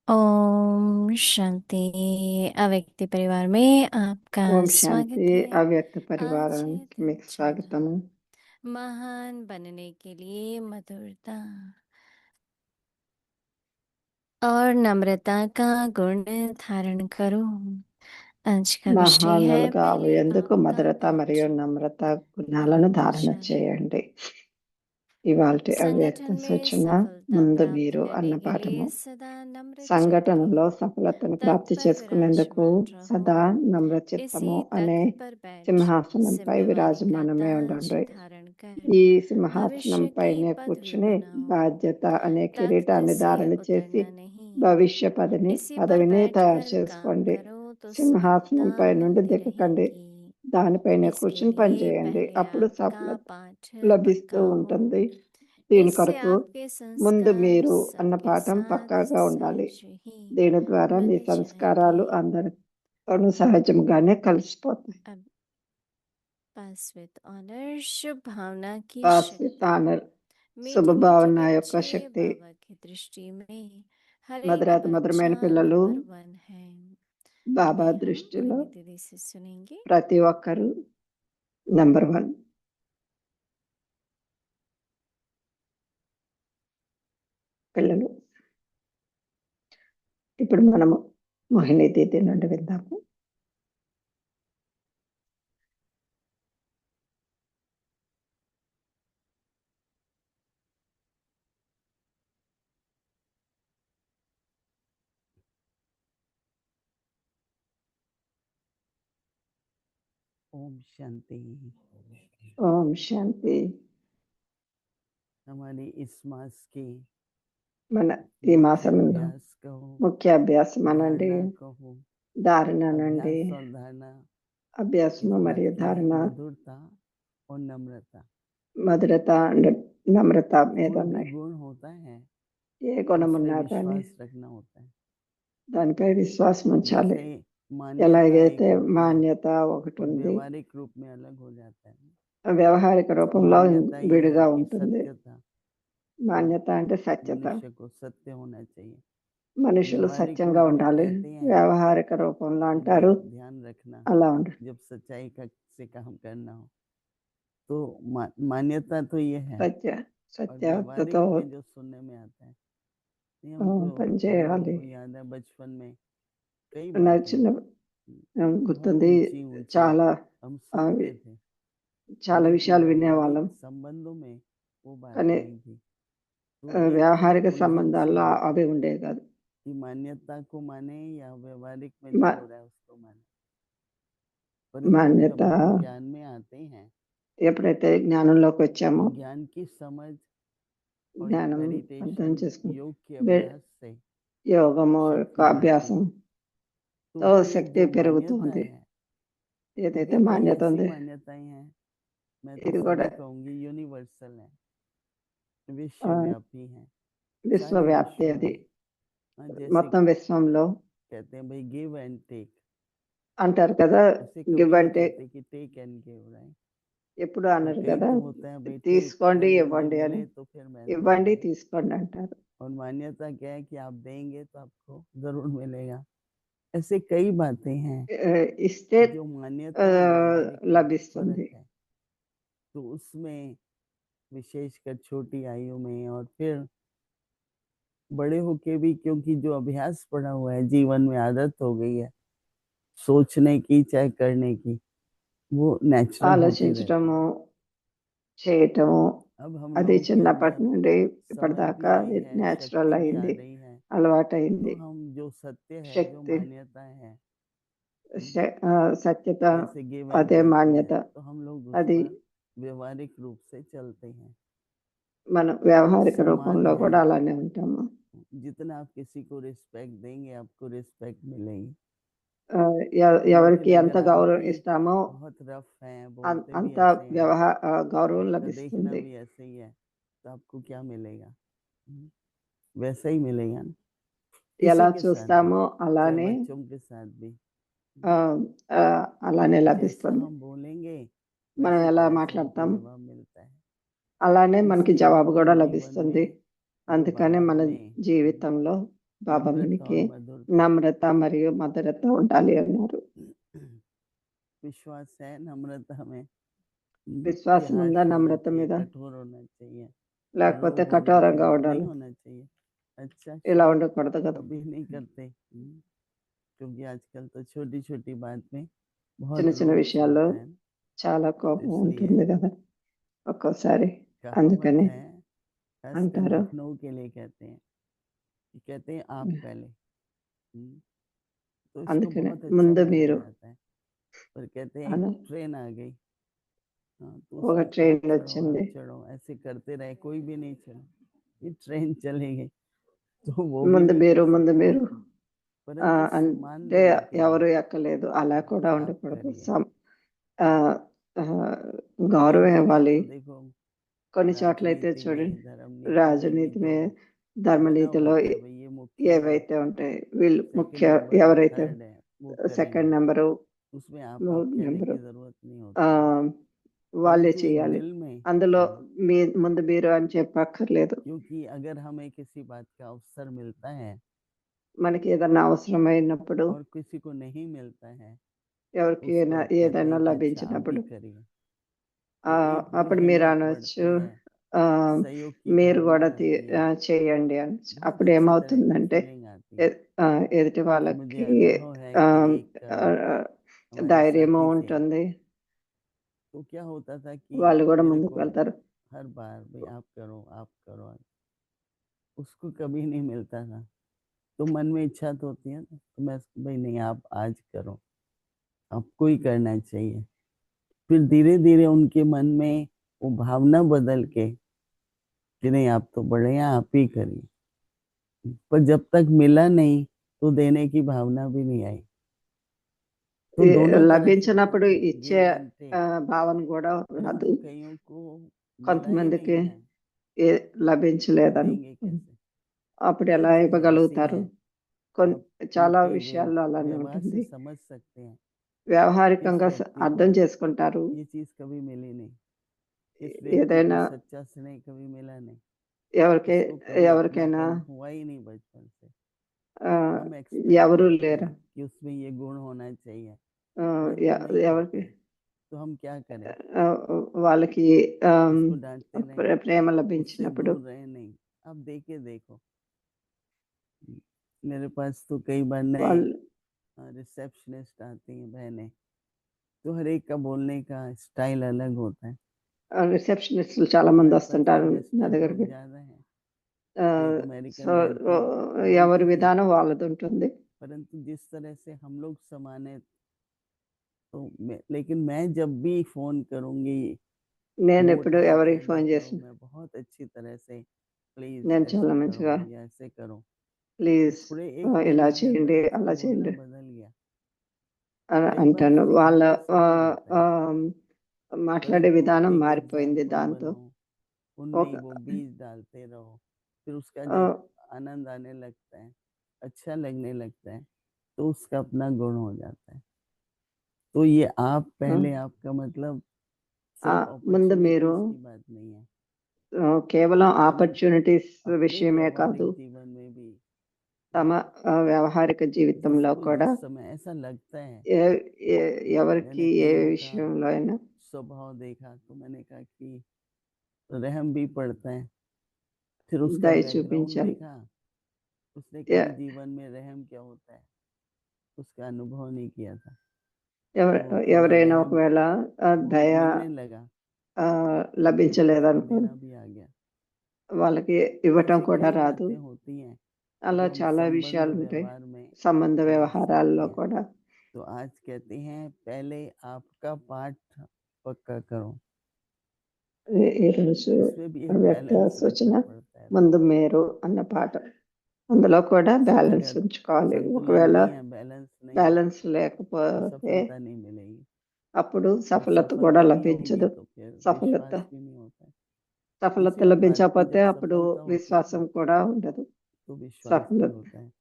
ओम शांति। अव्यक्ति परिवार में आपका ఓం स्वागत శాంతి है। అవ్యక్త आज పరివారానికి है మీకు స్వాగతము. महान बनने के लिए मधुरता और नम्रता का गुण धारण करो। आज का विषय है మహానులుగా पहले ఎందుకు आपका మధురత మరియు परिचय। నమ్రత గుణాలను ధారణ विचार చేయండి. ఇవాల్టి అవ్యక్త संगठन में సూచన सफलता ముందు प्राप्त మీరు అన్న करने के పాఠము. लिए सदा नम्र चित्त సంఘటనలో సఫలతను ప్రాప్తి तत्पर చేసుకునేందుకు विराजमान रहो। సదా इसी నమ్రచిత్తము అనే तख्त पर बैठ సింహాసనంపై जिम्मेवारी का విరాజమానమే ताज ఉండండి. धारण कर ఈ भविष्य की సింహాసనంపైనే पदवी కూర్చుని बनाओ। బాధ్యత అనే तख्त కిరీటాన్ని से ధారణ చేసి उतरना नहीं, భవిష్య इसी पर పదవిని తయారు बैठकर काम చేసుకోండి. करो तो सफलता సింహాసనంపై నుండి मिलती దిక్కకండి, रहेगी। దానిపైనే इसके కూర్చుని लिए పనిచేయండి, पहले అప్పుడు आपका సఫలత पाठ లభిస్తూ पक्का हो। ఉంటుంది. దీని इससे కొరకు आपके ముందు संस्कार మీరు అన్న सबके పాఠం साथ పక్కాగా ఉండాలి. सहज ही దీని ద్వారా మీ बंधे సంస్కారాలు जाएंगे। అందరితోనూ సహజంగానే కలిసిపోతాయి. अब पास विद ऑनर शुभ भावना की పాస్ शक्ति, విత్ ఆనర్ मीठी శుభభావన मीठी యొక్క बच्चे శక్తి. बाबा की दृष्टि में हर एक మధురాతి మధురమైన बच्चा పిల్లలు नंबर 1 है। బాబా अभी हम దృష్టిలో मोहिनी दीदी से सुनेंगे। ప్రతి ఒక్కరు నంబర్ 1 పిల్లలు. ఇప్పుడు మనము మోహిని దీది నుండి విందాము. ओम शांति। ఓం శాంతి. हमारे इस मास के మన ఈ मुख्य మాసంలో अभ्यास कहो, ముఖ్య అభ్యాసం అనండి, धारणा कहो, ధారణ అనండి. अभ्यास और धारणा इस అభ్యాసము बात మరియు की है ధారణ मधुरता और नम्रता। మధురత అండ్ నమ్రత మీద कोई भी ఉన్నాయి. गुण होता है ఏ उस గుణం पे ఉన్నా కానీ विश्वास रखना होता है। దానిపై విశ్వాసం ఉంచాలి. जैसे मान्यता ఎలాగైతే एक होती है మాన్యత ఒకటి और ఉంది, व्यवहारिक रूप में अलग हो जाता है। వ్యవహారిక రూపంలో मान्यता ये విడిగా है कि ఉంటుంది. सत्यता, మాన్యత అంటే సత్యత. मनुष्य को सत्य होना चाहिए। మనుషులు व्यवहारिक సత్యంగా रूप में ఉండాలి. कहते हैं వ్యవహారిక రూపంలో कि అంటారు भाई ध्यान रखना, అలా ఉండాలి. जब सच्चाई का से काम करना हो तो मान्यता तो ये है। సత్య और సత్యవతతో व्यवहारिक में जो सुनने में आता है, ये हमको हम పనిచేయాలి. लोगों को याद है बचपन में कई నా बातें చిన్న बहुत గుర్తుంది, ऊंची ऊंची చాలా हम అవి सुनते थे, చాలా लेकिन విషయాలు व्यवहारिक వినేవాళ్ళం. संबंधों में वो बात కానీ नहीं थी। तो एक వ్యవహారిక उलझन सी సంబంధాల్లో रहती అవి थी ఉండేవి కాదు. कि मान्यता को माने या व्यवहारिक में जो हो रहा है उसको माने। परंतु మాన్యత जब हम ज्ञान में आते हैं, ఎప్పుడైతే జ్ఞానంలోకి వచ్చామో, तो ज्ञान की समझ और एक జ్ఞానం అర్థం मेडिटेशन చేసుకుని योग के अभ्यास से యోగము యొక్క शक्ति बढ़ती అభ్యాసం है। తో तो फिर శక్తి जो పెరుగుతుంది. मान्यताएं हैं, ఏదైతే कई మాన్యత ऐसी ఉంది मान्यताएं हैं, मैं तो ఇది కూడా सभी कहूंगी यूनिवर्सल है, विश्वव्यापी है, सारे విశ్వవ్యాప్తి. विश्व అది में। जैसे మొత్తం విశ్వంలో कहते हैं भाई गिव एंड टेक, అంటారు కదా, ऐसे గివ్ कभी नहीं అంటే कहते कि टेक एंड गिव, राइट। ఎప్పుడు और అన్నారు कई కదా, तो होता है भाई टेक, తీసుకోండి अगर मुझे ఇవ్వండి అని. मिले तो फिर मैं ఇవ్వండి दूंगा। తీసుకోండి అంటారు. और मान्यता क्या है कि आप देंगे तो आपको जरूर मिलेगा। ऐसे कई बातें हैं ఇస్తే जो मान्यता और व्यवहारिक में లభిస్తుంది. फर्क है। तो उसमें विशेषकर छोटी आयु में और फिर बड़े होके भी, क्योंकि जो अभ्यास पड़ा हुआ है, जीवन में आदत हो गई है सोचने की चाहे करने की, वो नेचुरल होती रहती ఆలోచించటము, है। చేయటము अब हम అది लोगों के చిన్నప్పటి अंदर నుండి समझ ఇప్పటిదాకా भी అది आई है, నేచురల్ शक्ति भी आ అయింది, रही है। तो అలవాటైంది. हम जो सत्य है, जो శక్తి, मान्यता है, సత్యత जैसे गिव एंड అదే टेक की మాన్యత. है, तो हम लोग उस అది पर व्यवहारिक रूप से चलते हैं। మనం వ్యవహారిక सम्मान రూపంలో है, కూడా అలానే ఉంటాము. जितना आप किसी को रिस्पेक्ट देंगे आपको रिस्पेक्ट मिलेगी। ఎవరికి लेकिन ఎంత अगर आप गौरव भी इస్తామో बहुत रफ हैं, बोलते भी అంత ऐसे हैं, గౌరవం आपका देखना లభిస్తుంది. भी ऐसे ही है, तो आपको क्या मिलेगा? वैसा ही मिलेगा ना। ఎలా किसी के साथ भी, చూస్తామో चाहे అలానే बच्चों के साथ भी, అలానే जैसा లభిస్తుంది. हम बोलेंगे మనం वैसे ఎలా तरह से हमको మాట్లాడతాం जवाब मिलता है। అలానే మనకి इसलिए జవాబు अपने కూడా जीवन లభిస్తుంది. में जो అందుకనే बाबा మన हमें జీవితంలో బాబా नम्रता మనకి और मधुरता నమ్రత మరియు మధురత ఉండాలి అన్నారు. विश्वास है नम्रता में, విశ్వాసం कि ఉందా harsh होना నమ్రత चाहिए, మీద, कठोर होना चाहिए, లేకపోతే रूड होना కఠోరంగా चाहिए, ఉండాలి, नहीं होना चाहिए। अच्छा ఇలా शुभ ఉండకూడదు కదా. कभी नहीं करते, क्योंकि आजकल तो छोटी छोटी बात में बहुत చిన్న చిన్న रोष విషయాల్లో चलता है ना, చాలా तो కోపం इसलिए ఉంటుంది కదా ఒక్కోసారి. कहावत అందుకని है, खासकर అంటారు, लखनऊ के लिए कहते हैं, कि कहते हैं आप पहले, तो इसको అందుకనే बहुत अच्छा ముందు माना మీరు जाता है। पर कहते हैं అన- एक ट्रेन आ गई, हाँ, तो ఒక उसमें ట్రైన్ आप వచ్చింది, चढ़ो ऐसे करते रहे, कोई भी नहीं चढ़ा, ये ट्रेन चली गई, तो वो भी ముందు नहीं మీరు कर ముందు सकते, మీరు परंतु सम्मान అంటే देने के ఎవరు लिए ఎక్కలేదు అలా కూడా आप ఉండకూడదు. करिए। ఆ, ఆ, कई గౌరవం जगह ఇవ్వాలి. तो देखो, కొన్ని చోట్ల అయితే राजनीति చూడండి, में, धर्म नीति में भी రాజనీతి जो మీద बना ధర్మనీతిలో होता है, भाई ये मुख्य है, ఏవైతే ఉంటాయి, వీళ్ళు ముఖ్య सेकंड नंबर है, ఎవరైతే थर्ड है, वो సెకండ్ करेंगे, నెంబరు उसमें आप మూడు कहने నెంబరు की जरूरत नहीं होती, వాళ్ళే परंतु एक చేయాలి. दिल में, అందులో మీ ముందు మీరు అని చెప్పక్కర్లేదు. क्योंकि अगर हमें किसी बात का अवसर मिलता है మనకి ఏదన్నా అవసరమైనప్పుడు, और किसी को नहीं मिलता है, ఎవరికి उसको आप कहते ఏదైనా हैं कि अच्छा आप లభించినప్పుడు भी करिए, ఆ, तो एक जो అప్పుడు మీరు हिम्मत అనొచ్చు, बढ़ती है, ఆ, सहयोग की మీరు भावना కూడా आती है, చేయండి అని. बहुत అప్పుడు अच्छी तरह की ఏమవుతుందంటే फीलिंग आती है। ఎదుటి मुझे వాళ్ళకి अनुभव है ఆ, कि एक ఆ, हमारे ధైర్యము साथी थे, ఉంటుంది, तो क्या होता था कि వాళ్ళు కూడా मेरे ముందుకు को వెళ్తారు. हर बार भाई आप करो आप करो, उसको कभी नहीं मिलता था, तो मन में इच्छा तो होती है ना, तो मैं भाई नहीं आप आज करो, आपको ही करना चाहिए। फिर धीरे धीरे उनके मन में वो भावना बदल के कि नहीं आप तो बड़े हैं, आप ही करिए, पर जब तक मिला नहीं तो देने की भावना भी नहीं आई, तो दोनों तरफ से होता లభించినప్పుడు है ఇచ్చే गिव एंड टेक, భావన కూడా రాదు. परंतु कईयों को मिला ही కొంతమందికి नहीं है, तो లభించలేదని देंगे कैसे? అప్పుడు कई ఎలా चीजें ऐसी ఇవ్వగలుగుతారు? हैं, आप చాలా उनके విషయాల్లో అలానే व्यवहार ఉంటుంది. से समझ सकते हैं कि इस వ్యవహారికంగా व्यक्ति అర్థం को చేసుకుంటారు. ये चीज कभी मिली नहीं, इस व्यक्ति ఏదైనా को सच्चा स्नेह कभी मिला नहीं, ఎవరికి इसको कभी ఎవరికైనా अपनापन हुआ ही नहीं बचपन से, ఆ, हम एक्सपेक्ट ఎవరు करते లేరు. हैं कि उसमें ये गुण होना चाहिए, ఆ, परंतु नहीं ఎవరికి होते, तो हम क्या करें, ఆ, వాళ్ళకి उसको डांटते रहें, ప్రేమ उससे లభించినప్పుడు दूर रहे नहीं। आप देखो, मेरे पास तो कई बार नए వాళ్ళు रिसेप्शनिस्ट आती हैं बहनें, तो हर एक का बोलने का स्टाइल अलग होता है। రిసెప్షనిస్టులు చాలా మంది हमारे पास వస్తుంటారు నా वेस्टर्न लोग దగ్గరికి. ज्यादा हैं, ఆ, एक సో अमेरिकन बहन थी, वो ఎవరి बोलती थी, విధానం వాళ్ళది ఉంటుంది. परंतु जिस तरह से हम लोग समाने, तो लेकिन मैं जब भी फोन करूंगी, నేను वो ఎప్పుడు उठाना ఎవరికి चाहेंगे ఫోన్ तो చేసిన मैं बहुत अच्छी तरह से प्लीज నేను ऐसे చాలా करो మంచిగా या ऐसे करो, तो ప్లీజ్ थोड़े एक ఇలా महीने के చేయండి अंदर उसका అలా बोलना చేయండి बदल गया। అని कई बार అంటాను. तो వాళ్ళ दिखाने से भी होता है, మాట్లాడే परंतु విధానం एक మారిపోయింది एग्जाम्पल దాంతో. बनो, उनमें ఒక ही वो बीज डालते रहो, फिर उसका ఆ, जब आनंद आने लगता है, अच्छा लगने लगता है, तो उसका अपना गुण हो जाता है। तो ये आप ఆ, पहले, आपका मतलब ఆ, सिर्फ ముందు మీరు अपॉर्चुनिटीज की बात नहीं है, కేవలం परंतु ఆపర్చునిటీస్ अपने విషయమే కాదు, व्यवहारिक जीवन में भी తమ వ్యవహారిక జీవితంలో जिसको కూడా जिस समय ऐसा लगता है, ఎవరికి मैंने ఏ कईयों का విషయంలో అయినా स्वभाव देखा, तो मैंने कहा कि रहम भी पड़ता है, फिर उसका దయ बैकग्राउंड చూపించాలి. देखा, उसने ఎ- कभी जीवन में रहम क्या होता है उसका अनुभव नहीं किया था, ఎవ- तो थोड़ा ఎవరైనా रहम ఒకవేళ बहुत దయ मिलने लगा, ఆ, तो उसको లభించలేదనుకోండి, देना भी आ गया। వాళ్ళకి तो ఇవ్వటం ऐसी కూడా कई రాదు. बातें होती हैं అలా जो हम చాలా संबंध విషయాలు ఉంటాయి व्यवहार में సంబంధ देख వ్యవహారాల్లో सकते हैं। కూడా. तो आज कहते हैं पहले आपका पाठ पक्का करो, ఈరోజు इसमें भी एक వ్యక్త बैलेंस సూచన रखना पड़ता है, ముందు మీరు అన్న పాట, అందులో కూడా బ్యాలెన్స్ अगर ఉంచుకోవాలి. संतुलन ఒకవేళ नहीं है, बैलेंस नहीं है, బ్యాలెన్స్ तो లేకపోతే सफलता नहीं मिलेगी, అప్పుడు और సఫలత కూడా सफलता नहीं होगी లభించదు. तो फिर సఫలత विश्वास भी नहीं होता है, సఫలత किसी भी बात की లభించకపోతే जब అప్పుడు सफलता होती है విశ్వాసం ना, కూడా ఉండదు. तो विश्वास भी సఫలత होता है।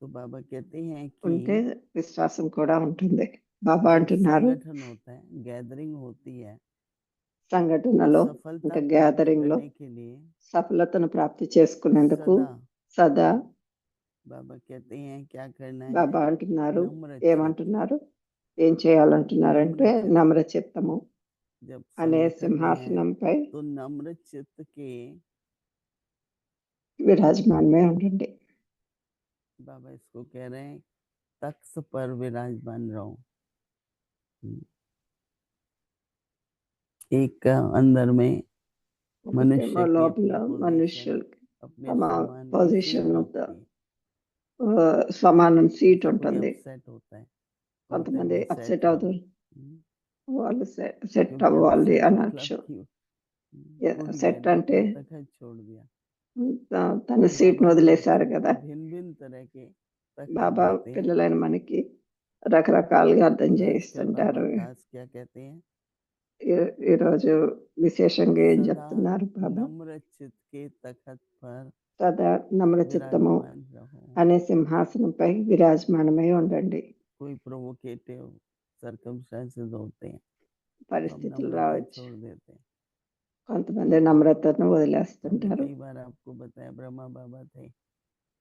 तो बाबा कहते हैं ఉంటే कि విశ్వాసం కూడా ఉంటుంది. బాబా जब అంటున్నారు, संगठन होता है, गैदरिंग होती है, तो సంఘటనలో सफलता ఇంకా प्राप्त గ్యాదరింగ్ లో करने के लिए సఫలతను ప్రాప్తి చేసుకునేందుకు सदा సదా बाबा कहते हैं क्या करना है, బాబా అంటున్నారు नम्र चित्त। ఏమంటున్నారు ఏం చేయాలంటున్నారంటే नम्र चित्त నమ్ర చిత్తము जब అనే संकट में है సింహాసనంపై तो नम्र चित्त के విరాజమానమే ఉండండి. बाबा इसको कह रहे हैं तख्त पर विराजमान रहो। एक अंदर में मनुष्य ఒకటేమో की లోపల अपनी पोजीशन, మనుష్యులకి अपने తమ समान की పొజిషన్ सीट होती है। సమానం సీట్ जैसे कोई ఉంటుంది. अपसेट होता है, बोलते हैं కొంతమంది भाई सेट అప్సెట్ रहो। అవుతారు, వాళ్ళు సెట్ क्योंकि అవ్వాలి अपसेट అనొచ్చు. मतलब कि उठ गए సెట్ ना, అంటే अपना तखत छोड़ दिया। తన तो సీట్ను बाबा को వదిలేశారు बच्चों కదా. को भिन्न भिन्न तरह के तखत బాబా देते हैं। పిల్లలైన మనకి రకరకాలుగా అర్థం और आजकल చేయిస్తుంటారు. बाबा खास क्या कहते हैं, ఈరోజు విశేషంగా ఏం सदा చెప్తున్నారు బాబా? नम्र चित्त के तखत पर సదా నమ్ర చిత్తము विराजमान रहो। అనే సింహాసనంపై విరాజమానమై ఉండండి. कोई प्रोवोकेटिव सर्कमस्टेंसेस होते हैं तो हम పరిస్థితులు नम्रता రావచ్చు, छोड़ देते हैं। కొంతమంది నమ్రతను हमने వదిలేస్తుంటారు. कई बार आपको बताया ब्रह्मा बाबा थे,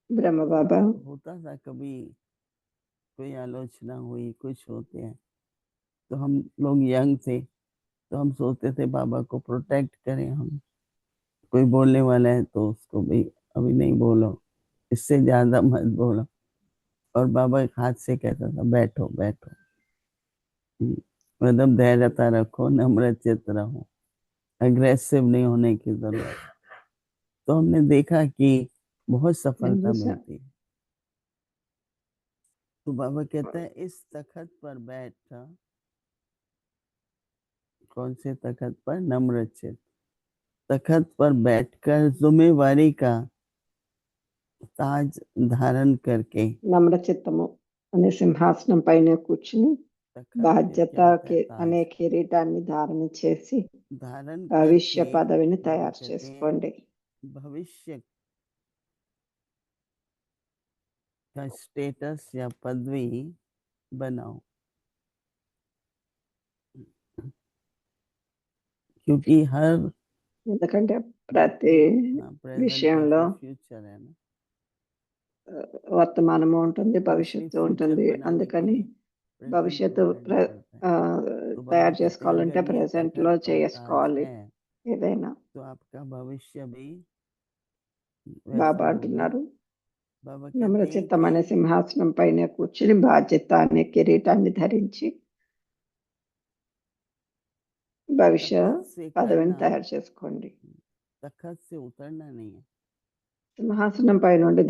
బ్రహ్మ బాబా होता था कभी कोई आलोचना हुई, कुछ होते हैं तो हम लोग यंग थे तो हम सोचते थे बाबा को प्रोटेक्ट करें हम, कोई बोलने वाला है तो उसको भी अभी नहीं बोलो, इससे ज्यादा मत बोलो। और बाबा एक हाथ से कहता था बैठो बैठो। मतलब धैर्यता रखो, नम्र चित्त रहो, अग्रेसिव नहीं होने की जरूरत। तो हमने देखा कि बहुत నేను सफलता చూసా. मिलती है। तो बाबा कहता है इस तखत पर बैठ, कौन से तखत पर, नम्र चित्त तखत पर बैठकर जिम्मेवारी का ताज धारण करके, నమ్ర చిత్తము అనే సింహాసనం పైన కూర్చుని तखत क्या బాధ్యత होता है, ताज అనే కిరీటాన్ని ధారణ చేసి धारण భవిష్య करके పదవిని बाबा తయారు कहते हैं చేసుకోండి. भविष्य का स्टेटस या पदवी बनाओ। क्योंकि हर ఎందుకంటే ప్రతి प्रेजेंट విషయంలో है, फ्यूचर है ना। వర్తమానము ఉంటుంది, तो इसलिए భవిష్యత్తు फ्यूचर ఉంటుంది. बनाने के అందుకని लिए प्रेजेंट భవిష్యత్తు को करना पड़ता है। तो बाबा తయారు कहते हैं చేసుకోవాలంటే अगर ये present तखत లో पर ताज చేసుకోవాలి है ఏదైనా. तो आपका भविष्य भी బాబా वैसा होगा। అంటున్నారు बाबा నమ్ర कहते हैं చిత్తం అనే कि సింహాసనం పైన కూర్చుని బాధ్యత అనే కిరీటాన్ని ధరించి భవిష్య तखत से పదవిని करना, తయారు చేసుకోండి. तखत से उतरना नहीं है। సింహాసనం పై నుండి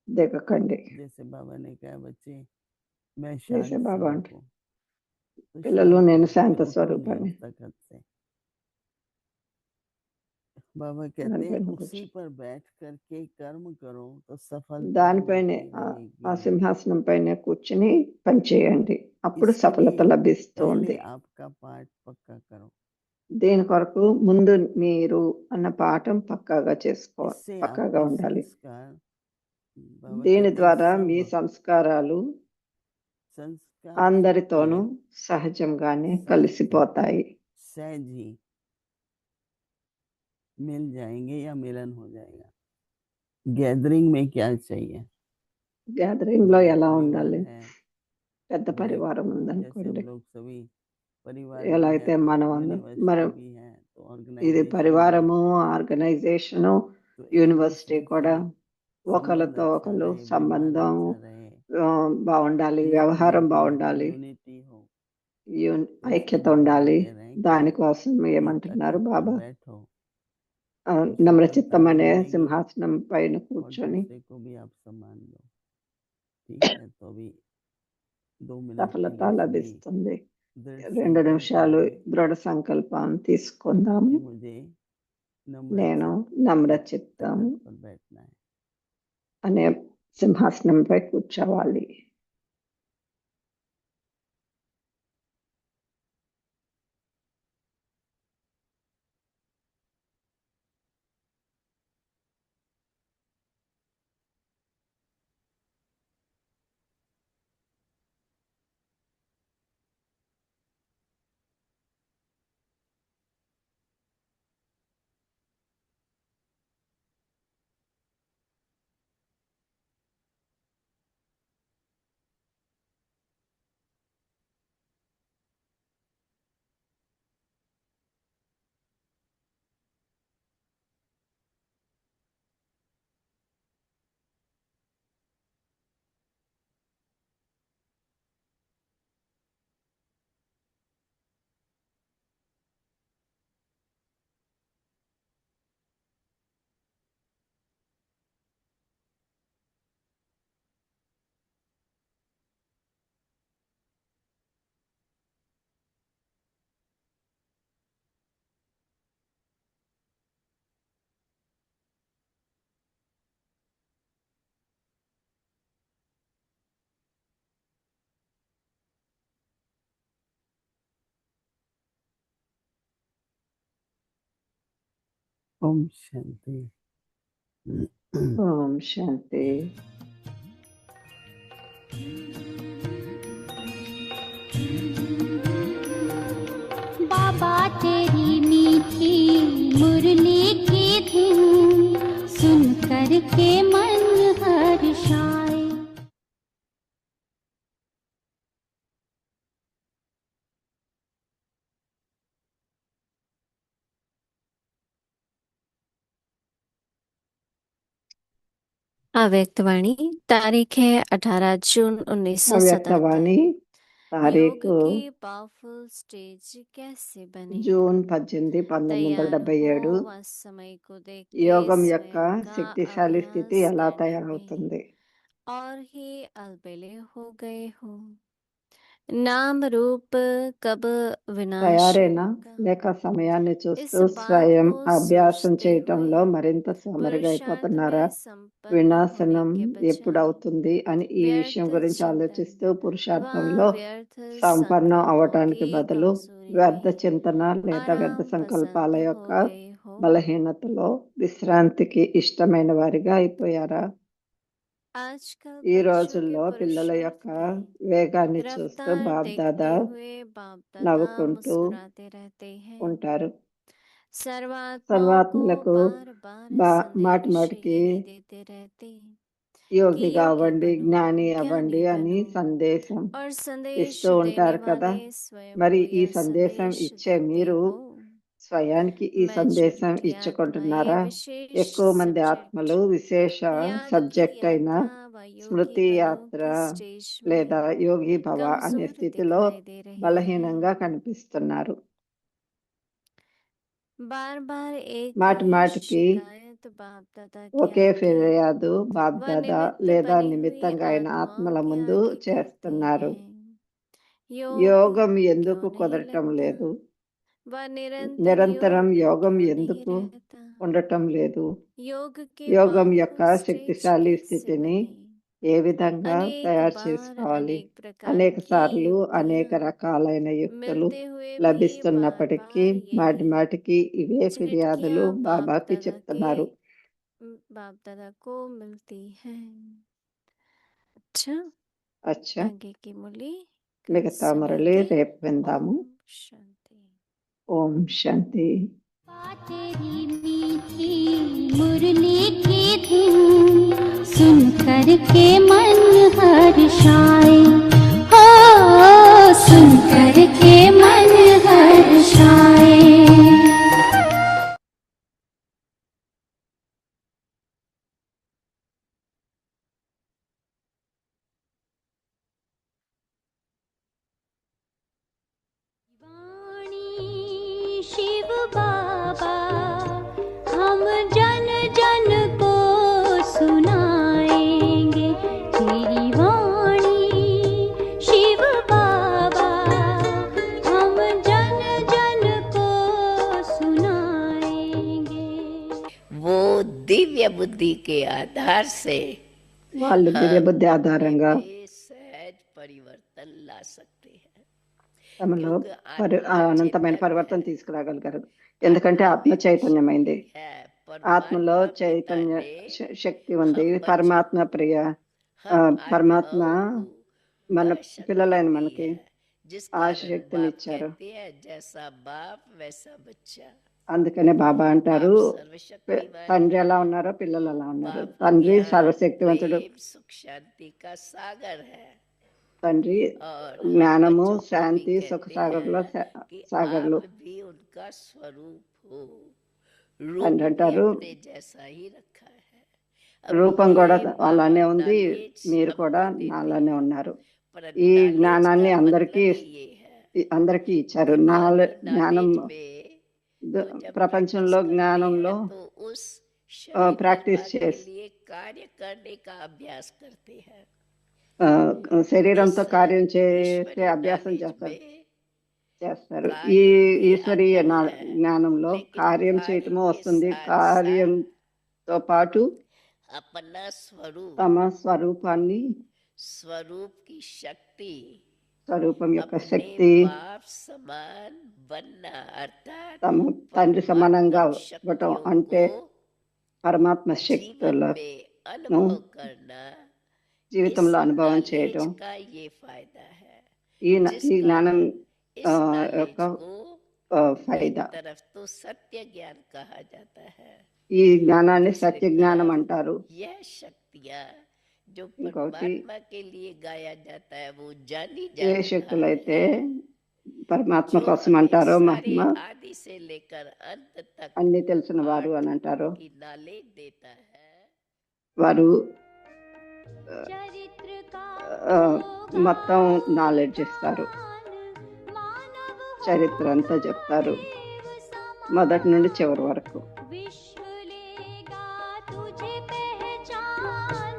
దిగకండి. जैसे बाबा ने कहा बच्चे मैं చేసే शांत బాబా स्वरूप అంటారు हूँ, तो పిల్లలు शांत నేను हो, శాంత फिर उठो नहीं స్వరూపాన్ని उस तखत से। बाबा कहते हैं దానిపైన उसी కూర్చు पर बैठ करके कर्म करो तो सफलता దానిపైనే मिलती ఆ रहेगी। సింహాసనం పైన కూర్చుని పనిచేయండి, అప్పుడు इसके సఫలత लिए లభిస్తుంది. पहले आपका पाठ पक्का करो, దీని కొరకు ముందు మీరు అన్న పాఠం పక్కాగా इससे పక్కాగా आपके ఉండాలి. संस्कार, बाबा దీని कहते हैं ద్వారా మీ सब సంస్కారాలు संस्कार అందరితోనూ सबके సహజంగానే साथ కలిసిపోతాయి. सहज ही मिल जाएंगे या मिलन हो जाएगा। गैदरिंग में क्या चाहिए, గ్యాదరింగ్ లో बड़ा ఎలా परिवार ఉండాలి? है, పెద్ద పరివారం जैसे हम ఉందనుకోండి, लोग सभी परिवार ఎలా भी है అయితే तो మనం यूनिवर्सिटी भी है तो ఇది ऑर्गेनाइजेशन भी, పరివారము, ఆర్గనైజేషను, तो एक యూనివర్సిటీ दूसरे కూడా से संबंध ఒకరితో अच्छा ఒకరు रहे, व्यवहार సంబంధం अच्छा रहे, బాగుండాలి, एक వ్యవహారం दूसरे में బాగుండాలి, यूनिटी हो। तो इसके ఐక్యత लिए बाबा ఉండాలి. कह रहे हैं कि దానికోసం ये ఏమంటున్నారు तखत पर బాబా? बैठो तो सफलता నమ్రచిత్తం भी అనే मिलेगी సింహాసనం పైన और కూర్చొని दूसरे को भी आप सम्मान दो। ठीक है, तो अभी 2 मिनट के సఫలత लिए सभी లభిస్తుంది. दृढ़ 2 संकल्प నిమిషాలు लेंगे దృఢ సంకల్పం తీసుకుందాము. कि मुझे నేను नम्रचित्त నమ్రచిత్తం तखत पर बैठना है। అనే సింహాసనంపై కూర్చోవాలి. ओम शांति। ఓం శాంతి. बाबा तेरी मीठी मुरली की धुन सुन कर के मन हर्षाए। अव्यक्तवाणी तारीख है 18 जून 1977। అవ్యక్తవాణి योग తారీఖు की पावरफुल स्टेज कैसे बने। జూన్ 18, तैयार 1977. हो व समय को देखते యోగం యొక్క स्वयं का శక్తిశాలి స్థితి अभ्यास ఎలా करने తయారవుతుంది? में और ही अलबेले हो गए हो। नाम रूप कब विनाश తయారేనా होगा। లేక సమయాన్ని इस చూస్తూ बात స్వయం को అభ్యాసం सोचते చేయటంలో हुए మరింత पुरुषार्थ సోమరిగైపోతున్నారా? में संपन्न వినాశనం होने के ఎప్పుడు बजाय అవుతుంది అని ఈ విషయం व्यर्थ గురించి चिंतन ఆలోచిస్తూ व పురుషార్థంలో व्यर्थ సంపన్నం संकल्पों అవటానికి की బదులు कमजोरी వ్యర్థ में చింతన లేదా వ్యర్థ आराम సంకల్పాల पसंद యొక్క हो गए हो। బలహీనతలో విశ్రాంతికి ఇష్టమైన వారిగా అయిపోయారా? आजकल ఈ बच्चों के రోజుల్లో పిల్లల पुरुषार्थ యొక్క की వేగాన్ని చూస్తూ रफ्तार బాప్దాదా देखते हुए बाप दादा నవ్వుకుంటూ मुस्कुराते रहते हैं। ఉంటారు. सर्वात्माओं को సర్వాత్మలకు बार बार మాటి संदेश మాటికి यही देते रहते कि యోగిగా योगी అవ్వండి, बनो, జ్ఞాని ज्ञानी అవ్వండి అని बनो। సందేశం और संदेश ఇస్తూ देने ఉంటారు కదా. वाले स्वयं మరి को ఈ यह సందేశం संदेश ఇచ్చే देते మీరు हो। స్వయానికి ఈ मैं సందేశం छोटी ఇచ్చుకుంటున్నారా? आत्माएं विशेष ఎక్కువ మంది ఆత్మలు सब्जेक्ट విశేష याद की సబ్జెక్ట్ అయిన यात्रा व योगी స్మృతి बनो యాత్ర की स्टेज में లేదా యోగి భవ అనే कमजोर స్థితిలో दिखाई दे रही है। బలహీనంగా కనిపిస్తున్నారు. बार बार एक మాటి ही మాటికి शिकायत बाप दादा के ఒకే आगे ఫిర్యాదు व బాప్దాదా निमित्त లేదా बनी हुई నిమిత్తంగా అయిన आत्माओं ఆత్మల के ముందు आगे करते చేస్తున్నారు. हैं। योग యోగం क्यों ఎందుకు नहीं కుదరటం लगता లేదు? व निरंतर నిరంతరం योग యోగం क्यों नहीं ఎందుకు रहता। ఉండటం లేదు? योग के యోగం యొక్క पावरफुल स्टेज శక్తిశాలి कैसे స్థితిని बने। ఏ విధంగా अनेक తయారు बार చేసుకోవాలి? अनेक प्रकार అనేక की సార్లు అనేక युक्तियां రకాలైన యుక్తులు मिलते हुए भी बार లభిస్తున్నప్పటికీ बार మాటి यही మాటికి ఇవే ఫిర్యాదులు चिटकियां बाप బాబాకి दादा చెప్తున్నారు. बाप दादा को मिलती है। अच्छा, అచ్చా, आगे की मुरली कल మిగతా మురళి सुनेंगे। రేపు విందాము. ओम शांति। ఓం శాంతి. तेरी मीठी मुरली की धुन सुन कर के मन हर्षाए। हो सुन कर के मन हर्षाए। शिव बाबा हम जन जन को सुनाएंगे तेरी वाणी। शिव बाबा हम जन जन को सुनाएंगे। वो दिव्य बुद्धि के आधार से వాళ్ళు దివ్య బుద్ధి ఆధారంగా में सहज परिवर्तन ला सकते हैं। తమలో क्योंकि आत्मा అనంతమైన चैतन्य పరివర్తన है। తీసుకురాగలిగారు. ఎందుకంటే आत्मा ఆత్మ में చైతన్యమైంది, शक्ति है। ఆత్మలో परमात्मा पिता చైతన్య ने శక్తి ఉంది. हम बच्चों పరమాత్మ ప్రియ हम పరమాత్మ आत्माओं को మన वह शक्ति పిల్లలైన दी మనకి है जिस ఆ कारण శక్తిని बाप ఇచ్చారు. कहते हैं जैसा बाप वैसा बच्चा। అందుకనే బాబా అంటారు, बाप सर्वशक्तिमान తండ్రి है। ఎలా ఉన్నారో పిల్లలు అలా ఉన్నారు. बाप తండ్రి ज्ञान సర్వశక్తివంతుడు, प्रेम सुख शांति का सागर है। తండ్రి और हम జ్ఞానము बच्चों को भी శాంతి సుఖ कहते సాగర్లో हैं कि సాగర్లు. आप भी उनका स्वरूप हो। తండ్రి रूप भी అంటారు, अपने जैसा ही रखा है। अब రూపం కూడా ये అలానే बाबा ఉంది, नॉलेज మీరు కూడా सबको देते నాలానే हैं। ఉన్నారు. पर ఈ नॉलेज జ్ఞానాన్ని का అందరికీ मतलब ही ये है అందరికీ ఇచ్చారు. कि मानो జ్ఞానం नॉलेज में तो जब ప్రపంచంలో प्रैक्टिस करते జ్ఞానంలో हैं तो उस शरीर ప్రాక్టీస్ निर्वाह के చేసి लिए कार्य करने का अभ्यास करते हैं। శరీరంతో इस కార్యం చేసే ईश्वरीय అభ్యాసం नॉलेज చేస్తారు. में ఈ कार्य भी ఈశ్వరీయ आता है, జ్ఞానంలో लेकिन కార్యం कार्य చేయటము के వస్తుంది. साथ కార్యంతో పాటు अपना स्वरूप తమ స్వరూపాన్ని स्वरूप की शक्ति స్వరూపం యొక్క अपने శక్తి बाप समान बनना अर्थात తమ తండ్రి సమానంగా परमात्मक ఇవ్వటం शक्तियों అంటే को పరమాత్మ जीवन శక్తులను में अनुभव करना, इस జీవితంలో అనుభవం नॉलेज చేయటం का ये फायदा है ఈ जिस జ్ఞానం कारण इस యొక్క नॉलेज को एक ఫైదా. तरफ तो सत्य ज्ञान कहा जाता है, ఈ జ్ఞానాన్ని दूसरी సత్య జ్ఞానం तरफ అంటారు. यह शक्तियाँ जो ఇంకొకటి परमात्मा के लिए गाया जाता है वो जानी ఏ जाने శక్తులైతే है, పరమాత్మ जो కోసం हमें అంటారో सारे మహిమ आदि से लेकर अंत तक అన్ని తెలిసిన వారు आर्ट అని అంటారు. की नॉलेज देता है. వారు चरित्र का ఆ, होगा మొత్తం నాలెడ్జ్ ఇస్తారు, मानव చరిత్ర అంతా చెప్తారు देव समान మొదటి నుండి చివరి వరకు. विश्व लेगा तुझे पहचान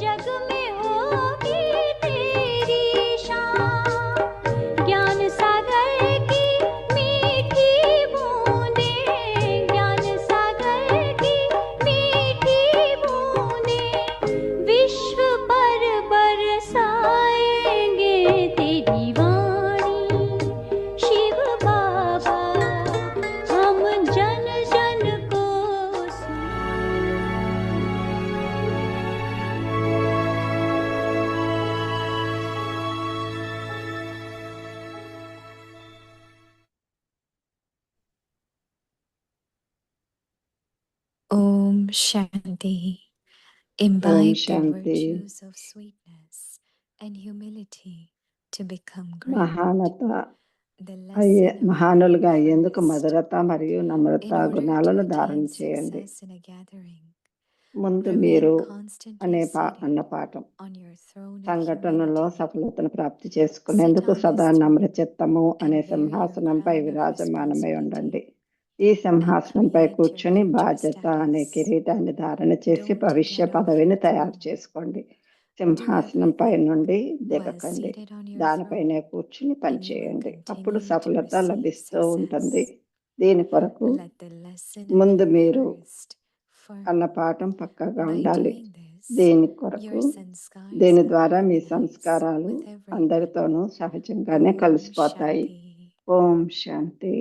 जग में होगी तेरी शान ज्ञान सागर की मीठी बूंदे ज्ञान सागर की मीठी बूंदे विश्व पर बरसाएंगे तेरी वाणी शिव बाबा हम जन जन को Om Shanti. Om Imbibe the Shanti. virtues of sweetness and humility to become great. మహానత The అయ్యే lesson of మహానులుగా being అయ్యేందుకు first. మధురత మరియు నమ్రత In order to గుణాలను ధారణ attain చేయండి. success in a gathering, ముందు మీరు remain constantly అనే seated అన్న పాఠం on your throne of సంఘటనలో humility. సఫలతను ప్రాప్తి చేసుకునేందుకు Sit on సదా this నమ్రచిత్తము అనే and bear your సింహాసనంపై crown of విరాజమానమై ఉండండి. responsibility ఈ and సింహాసనంపై create your కూర్చుని future బాధ్యత అనే status. కిరీటాన్ని ధారణ చేసి Don't భవిష్య get off పదవిని your తయారు throne. చేసుకోండి. Do సింహాసనంపై everything నుండి while దిగకండి, seated on your దానిపైనే throne, కూర్చుని and you will పనిచేయండి. అప్పుడు continue to సఫలత receive లభిస్తూ ఉంటుంది. success. దీని కొరకు Let the lesson of ముందు being మీరు first firm. అన్న పాఠం పక్కగా By ఉండాలి. doing this, దీని కొరకు your sanskars దీని ద్వారా మీ harmonize సంస్కారాలు with everyone. అందరితోనూ సహజంగానే Om కలిసిపోతాయి. Shanti. Om Shanti.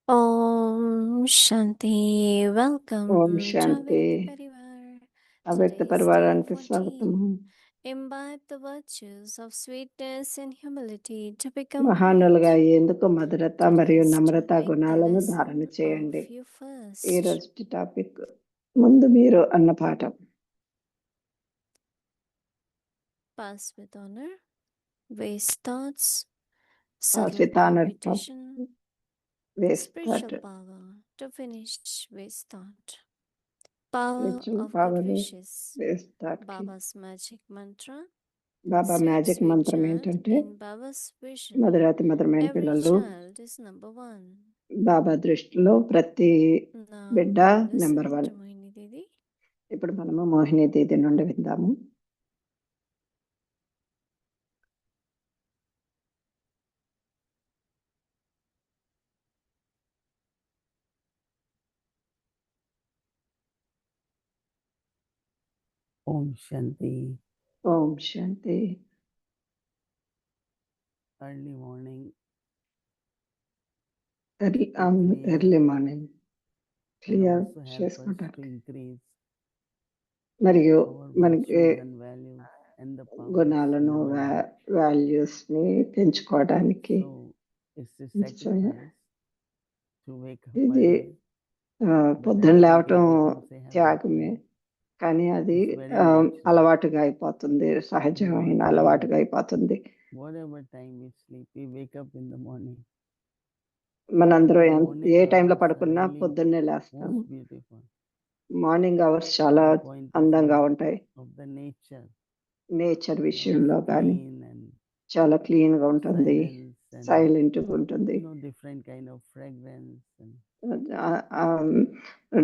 Om Shanti. Welcome Om to Shanti. Avyakta Parivar. అవ్యక్త Today's day పరివారానికి 14. స్వాగతము. Imbibe the virtues of sweetness and humility to become మహానులుగా great. అయ్యేందుకు మధురత మరియు Today's నమ్రత topic, the గుణాలను lesson ధారణ చేయండి. of you first. ఈ రోజు topic ముందు మీరు అన్న పాఠం. Pass with honor. Waste thoughts. Pass Subtle with honor. competition. Waste Spiritual thought. power to finish waste thought. Power spiritual of good power wishes. Waste thought. Baba's magic mantra. Baba Sweet, magic sweet మంత్రం child, ఏంటంటే in Baba's vision, మధురాతి మధురమైన every పిల్లలు child is number one. బాబా దృష్టిలో ప్రతి Now, బిడ్డ listen number 1. to Mohini Didi. ఇప్పుడు మనము మోహిని దీది నుండి విందాము. Om Shanti. Om Shanti. Early morning. Early morning will clear also help us చేసుకోవటానికి to increase మరియు our మనకి virtues and values and the powers in గుణాలను our life. వాల్యూస్ ని పెంచుకోవడానికి So it's a నిశ్చయంగా sacrifice to wake up ఇది early. పొద్దున్న But లేవటం it becomes a habit. త్యాగమే, కానీ అది It's very natural. అలవాటుగా అయిపోతుంది, సహజమైన What అలవాటుగా అయిపోతుంది. Whatever time we sleep, we wake up in the morning. మనందరం The morning ఏ టైంలో hours are పడుకున్నా really పొద్దున్నే లేస్తాము. most beautiful. మార్నింగ్ అవర్స్ చాలా The point of అందంగా view ఉంటాయి. of the nature, నేచర్ విషయంలో కానీ clean and చాలా క్లీన్ గా ఉంటుంది, silence and సైలెంట్ గా ఉంటుంది. different kind of fragrance and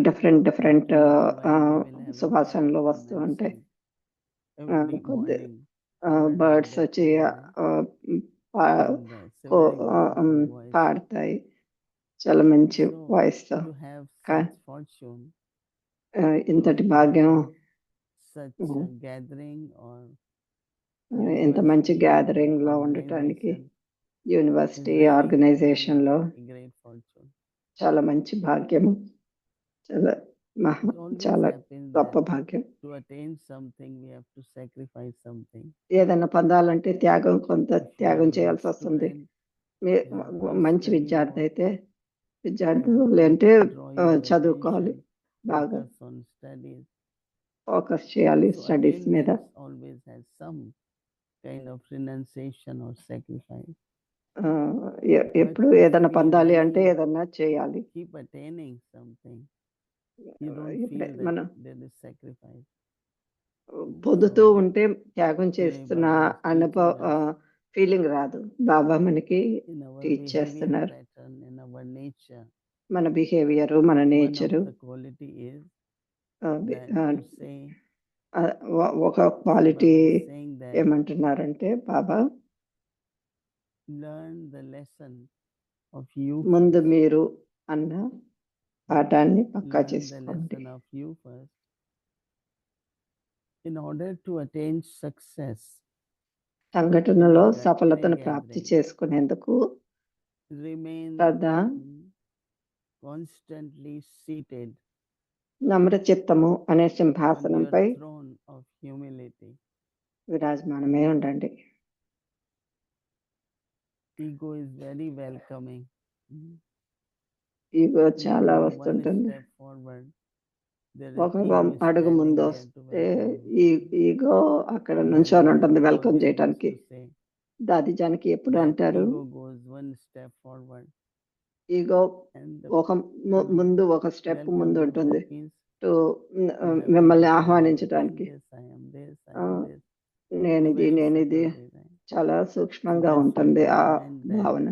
different different spirituality will have a సువాసనలు bright వస్తూ ఉంటాయి. dimension. Every కొద్ది morning, birds బర్డ్స్ are వచ్చి there and it's a very beautiful voice. పాడతాయి చాలా మంచి So, వాయిస్ తో. to have Ka- such fortune, ఇంతటి to భాగ్యం, such Mhm. a gathering or ఇంత మంచి university గ్యాదరింగ్ లో ఉండటానికి, organization is university really, organisation really లో a great fortune. చాలా మంచి భాగ్యము, చాలా It always చాలా happens గొప్ప that భాగ్యం. to attain something, we have to sacrifice something. ఏదైనా పొందాలంటే కొంత If you త్యాగం are a good చేయాల్సి వస్తుంది. student, me you have to మంచి study విద్యార్థి more. అయితే You విద్యార్థులు have to అంటే draw your చదువుకోవాలి, attention, బాగా focus on studies. ఫోకస్ చేయాలి So స్టడీస్ మీద. attainments always has some kind of renunciation or sacrifice. ఎప్పుడు But if ఏదైనా we పొందాలి అంటే really ఏదన్నా చేయాలి. keep attaining something, you don't ఇప్పుడే feel that మనం there is sacrifice. పొందుతూ So ఉంటే త్యాగం today చేస్తున్న Baba is అనుభవ teaching us ఫీలింగ్ రాదు. బాబా మనకి in our టీచ్ behavior చేస్తున్నారు. pattern, in our nature. మన బిహేవియర్, మన One of nature. the quality is that you say, ఒక quality Baba is saying that ఏమంటున్నారంటే బాబా, learn the lesson of you ముందు first. మీరు అన్న పాఠాన్ని పక్కా Learn the చేసుకోండి. lesson of you first. In order to attain success, సంఘటనలో in a సఫలతను gathering, ప్రాప్తి చేసుకునేందుకు remain సదా constantly seated నమ్ర చిత్తము అనే on సింహాసనంపై your throne of humility. విరాజమానమే ఉండండి. Ego is very welcoming. Ego You చాలా go one వస్తుంటుంది. step forward, there is ఒక ego అడుగు standing ముందు there to వస్తే welcome you. ఈగో అక్కడ Baba నుంచొని ఉంటుంది Janki వెల్కమ్ always చేయడానికి. used to say దాది జానకి ఎప్పుడు that అంటారు, ego goes one step forward ego and the ఒక ముందు ఒక స్టెప్ welcome ముందు you, ఉంటుంది that means to you have to మిమ్మల్ని declare, I am ఆహ్వానించడానికి. this, I am this, I ఆ, am this. In a నేనిది very నేనిది subtle way, right? చాలా So సూక్ష్మంగా that's what ఉంటుంది ఆ Baba meant, that భావన.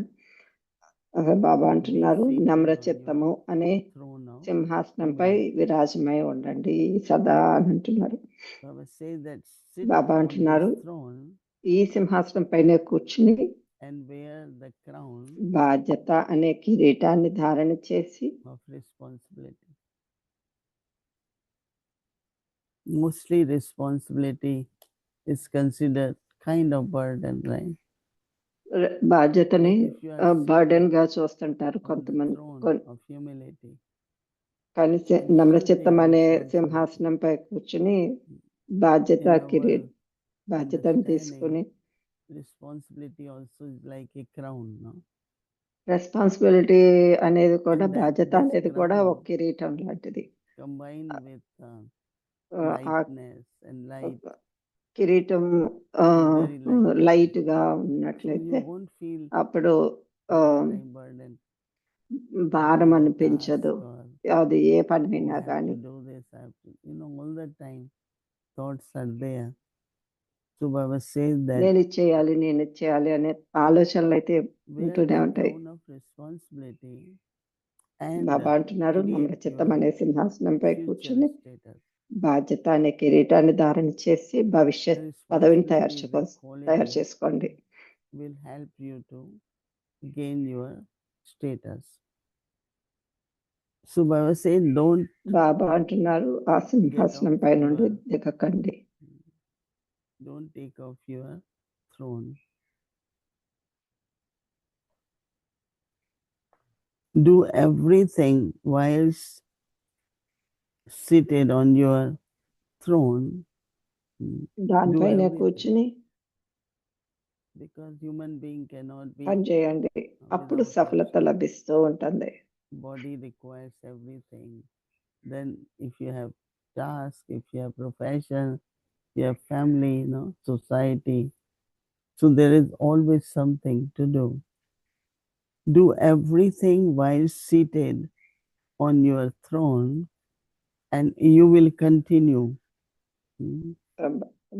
అదే బాబా be అంటున్నారు, seated నమ్ర on చిత్తము your అనే throne of సింహాసనంపై humility. విరాజమై ఉండండి సదా అని అంటున్నారు. Baba says that sit Baba on అంటున్నారు, this throne ఈ సింహాసనం పైన కూర్చుని and wear the crown బాధ్యత అనే కిరీటాన్ని ధారణ చేసి of responsibility. Mostly responsibility is considered kind of burden, right? బాధ్యతని But if you are burden seated గా చూస్తుంటారు on the కొంతమంది. throne of humility, కానీ We నమ్ర should చిత్తం take అనే responsibility. సింహాసనంపై కూర్చుని బాధ్యత In our బాధ్యతను తీసుకుని understanding, responsibility also is like a crown, no? Responsibility అనేది కూడా And that బాధ్యత this అనేది కూడా crown ఒక కిరీటం లాంటిది. combined with ఆ lightness and light, కిరీటం is very light. లైట్ గా So ఉన్నట్లయితే you won't feel అప్పుడు lifetime burden. భారం This is a అనిపించదు. task, or అది ఏ I పనినైనా have కానీ to do this, I have to, all the time thoughts are there. So Baba says that నేను ఇది చేయాలి అనే ఆలోచనలు అయితే wear ఉంటూనే the ఉంటాయి. crown of responsibility and బాబా అంటున్నారు create నమ్ర చిత్తం your అనే సింహాసనంపై future కూర్చుని status. బాధ్యత అనే కిరీటాన్ని ధారణ చేసి భవిష్యత్ The పదవిని responsibility is a తయారు quality చేసుకోండి. will help you to gain your status. So Baba says, don't బాబా అంటున్నారు ఆ సింహాసనం పై నుండి దిగకండి. take off your throne. Do everything whilst seated on your throne. దానిపైన everything. కూర్చుని Because human being cannot be, పని చేయండి, అప్పుడు without సఫలత action. లభిస్తూ ఉంటుంది. Body requires everything. Then if you have task, if you have profession, you have family, society. So there is always something to do. Do everything while seated on your throne and you will continue.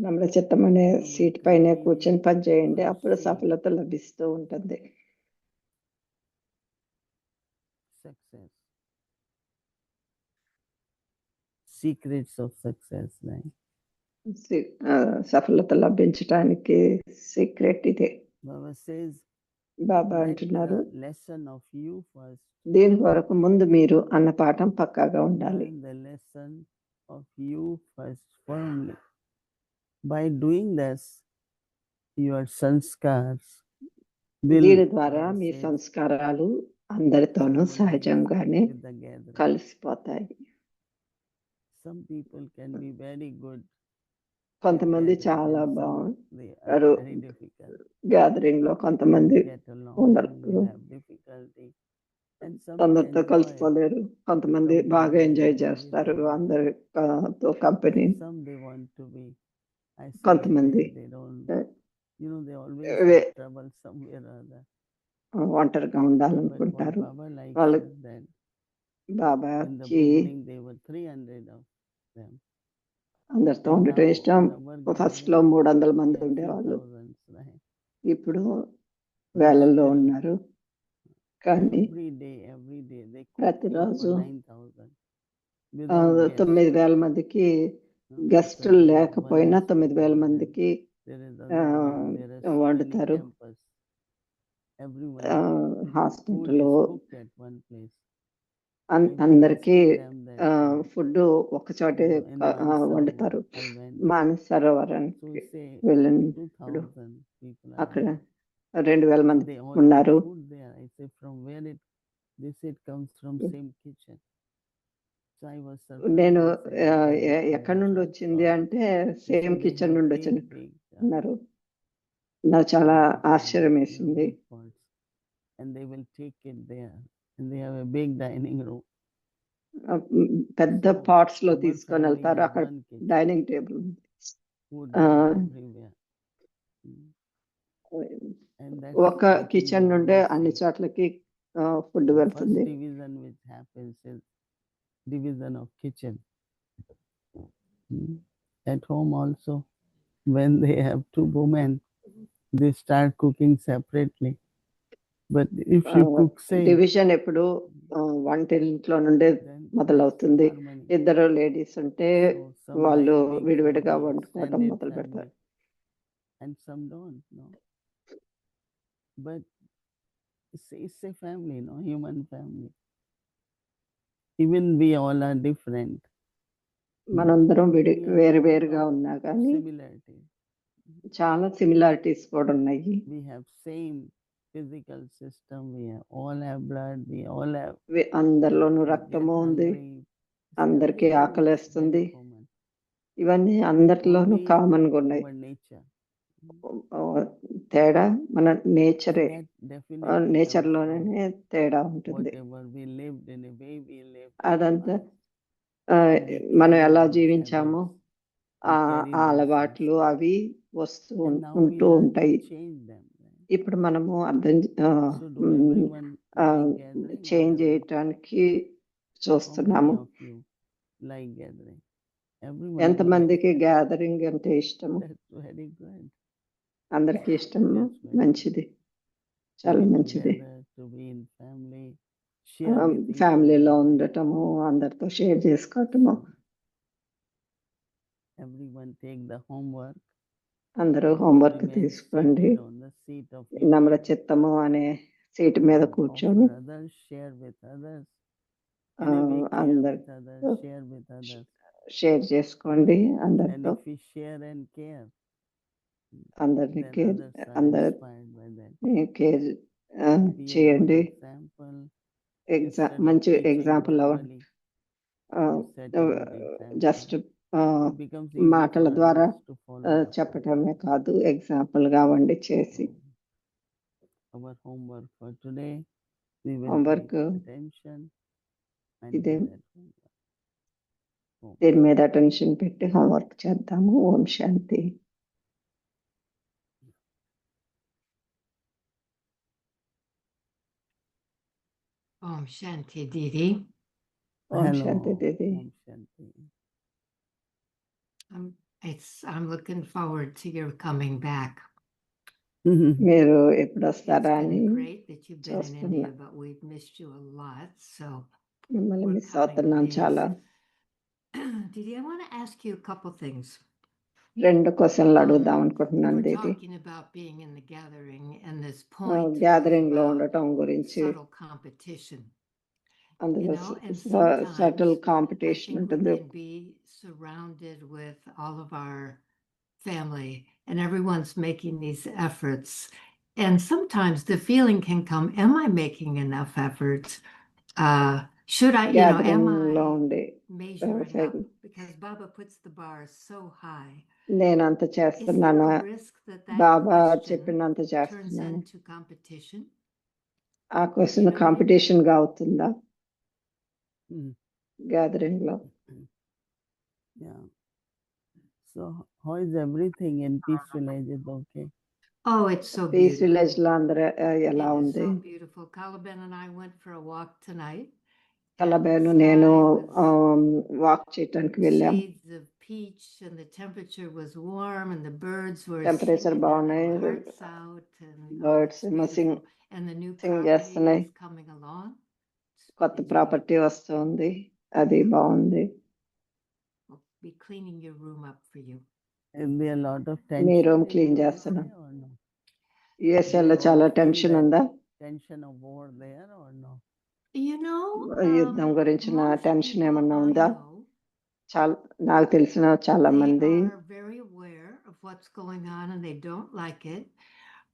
నమ్ర చిత్తం అనే seat పైన కూర్చొని పని చేయండి, అప్పుడు సఫలత లభిస్తూ ఉంటుంది. Success. Secrets of success, right? సఫలత లభించడానికి సీక్రెట్ ఇదే. Baba says, బాబా let అంటున్నారు the lesson of you first. దీని వరకు ముందు మీరు అన్న పాఠం పక్కాగా ఉండాలి. Learn the lesson of you first firmly. By doing this, your sanskars will, దీని ద్వారా Baba మీ says, సంస్కారాలు అందరితోనూ harmonize సహజంగానే with the gathering. కలిసిపోతాయి. Some people can be very good. కొంతమంది gathering చాలా and some బాగుంటారు they are very difficult. Gathering లో, కొంతమంది Get along, ఉండరు, will have difficulty. And some may అందరితో enjoy కలుసుకోలేరు. కొంతమంది company బాగా ఎంజాయ్ and చేస్తారు everything. అందరితో company. And some they want to be కొంతమంది isolated. They don't, they always way- have trouble somewhere or other. ఒంటరిగా But what ఉండాలనుకుంటారు. Baba likes వాళ్ళ- is that in the బాబాకి beginning there were 300 of them. అందరితో And ఉండటం now ఇష్టం. in our first లో gathering, 300 we మంది have few ఉండేవాళ్ళు, thousands, right? ఇప్పుడు వేలల్లో Still, ఉన్నారు. కానీ every day they cook food ప్రతిరోజు for 9,000 without guests. 9,000 మందికి No? గెస్టులు Because they have లేకపోయినా one 9,000 hospital, మందికి there is other one, there is many వండుతారు. campus. Everyone, food is hospital cooked at one place. అందరికీ I used to tell them that, food ఒక చోటే in Mansar వండుతారు. I went. Manasa So సరోవరానికి say వెళ్ళినప్పుడు 2,000 people are అక్కడ there. 2,000 And మంది they all ఉన్నారు. eat food there. I say, from where they say it comes from same kitchen. So I was surprised. నేను I said, "Okay, this ఎక్కడి is నుండి not వచ్చింది so." అంటే They same said they kitchen have నుండి big, వచ్చింది big, అన్నారు. నాకు చాలా ఆశ్చర్యం వేసింది. big pots. And they will take it there. And they have a big dining room. పెద్ద So పాట్స్ లో our తీసుకొని family వెళ్తారు. has అక్కడ one kitchen. డైనింగ్ టేబుల్ ఉంది. Food Uh, everywhere. And that's, ఒక I think కిచెన్ they నుండే always అన్ని say, చోట్లకి ఫుడ్ the first వెళ్తుంది. division which happens is division of kitchen. At home also, when they have two women, they start cooking separately. But if you cook same, division ఎప్పుడు వంటింట్లో నుండే then మొదలవుతుంది. harmony. ఇద్దరు ladies ఉంటే So some వాళ్ళు like big విడివిడిగా family, వండుకోవటం extended మొదలు family, పెడతారు. and some don't, no. But it's a family, no, human family. Even we all are different. మనందరం We have వేరు lot వేరుగా of ఉన్నా కానీ similarities. చాలా సిమిలారిటీస్ కూడా ఉన్నాయి. We have same physical system, all have blood, we all have అందరిలోనూ we get రక్తము ఉంది, hungry. అందరికీ Everything is ఆకలేస్తుంది. very common. ఇవన్నీ అందరిలోనూ Only కామన్గా ఉన్నాయి. our nature. తేడా మన నేచరే, That definitely comes from నేచర్లోనే తేడా ఉంటుంది. whatever we lived in a way we lived. అదంతా And we మనం carry ఎలా those జీవించామో habits. ఆ We carry ఆ those అలవాట్లు habits. అవి వస్తూ And now we ఉంటూ learn to ఉంటాయి. change them. Right? ఇప్పుడు మనము So do everyone like gathering? Change చేయటానికి How చూస్తున్నాము. many of you like gathering? Everyone. ఎంతమందికి గ్యాదరింగ్ అంటే ఇష్టము? That's very good. అందరికి ఇష్టము, That's very మంచిది, To చాలా be మంచిది. together, to be in family, share with each ఫ్యామిలీలో other. ఉండటము, అందరితో షేర్ చేసుకోవటము. Everyone take the homework. అందరూ హోంవర్క్ Remain తీసుకోండి. seated on the seat of నమ్ర unity. చిత్తము అనే సీటు మీద కూర్చొని Offer others, share with others. In a way, care అందరు with others, share with others. Share చేసుకోండి And అందరితో. if we share and care, అందరిని then కేర్ others are అందరి inspired by that. Care Be a good చేయండి. example. Exam Instead of మంచి teaching example verbally, you set a good example. Just It becomes easy మాటల for ద్వారా others to follow us. చెప్పటమే కాదు, example కావండి చేసి. Our homework for today, we will Homework, pay attention and do ఇదే that homework. దీని మీద attention పెట్టి హోంవర్క్ చేద్దాము. ఓం శాంతి. Om Shanti Didi. Om Hello. Shanti Didi. Om Shanti. I'm looking forward to your coming back. మీరు ఎప్పుడు It's వస్తారా అని been great that you've been in చూస్తున్నా. India, but we've missed you a lot. So మిమ్మల్ని we're miss counting the అవుతున్నాం days. చాలా. Didi, I want to ask you a couple things. 2 క్వశ్చన్లు అడుగుదాం You అనుకుంటున్నాను were Didi. talking about being in the gathering and this point gathering లో of ఉండటం గురించి, subtle competition. అందులో And subtle sometimes I competition think we ఉంటుంది. can be surrounded with all of our family and everyone's making these efforts. And sometimes the feeling can come, am I making enough efforts? Should I, am gathering లో I ఉండి measuring up? Because Baba puts the bar so high. నేను అంత Is చేస్తున్నాను, there a risk that Baba question చెప్పినంత turns చేస్తున్నాను, into competition? ఆ question competition గా అవుతుందా Mm. గ్యాదరింగ్ లో? Yeah. So how is everything in Peace Village? Is okay? Oh, it's so peace beautiful. Village లో అందరూ ఎలా It is ఉంది? so beautiful. Calaban and I went for a walk tonight. and the కలబేను నేను sky was walk చేయటానికి వెళ్ళాం. shades of peach and the temperature was warm and the birds were Temperature singing their బాగున్నాయి, little hearts out and birds it's ఏమో beautiful. And the new Singh property చేస్తున్నాయి. is coming along. కొత్త Did you property వస్తుంది, అది బాగుంది. We'll be cleaning your room up for you. Is there a lot of me tension room in clean USA చేస్తున్నాం. or no? యుఎస్ఏలో Do చాలా you feel tension that ఉందా? tension of war there or no? యుద్ధం గురించిన Most tension people ఏమన్నా I ఉందా? know, చాలా నాకు తెలిసిన చాలా they మంది are very aware of what's going on and they don't like it.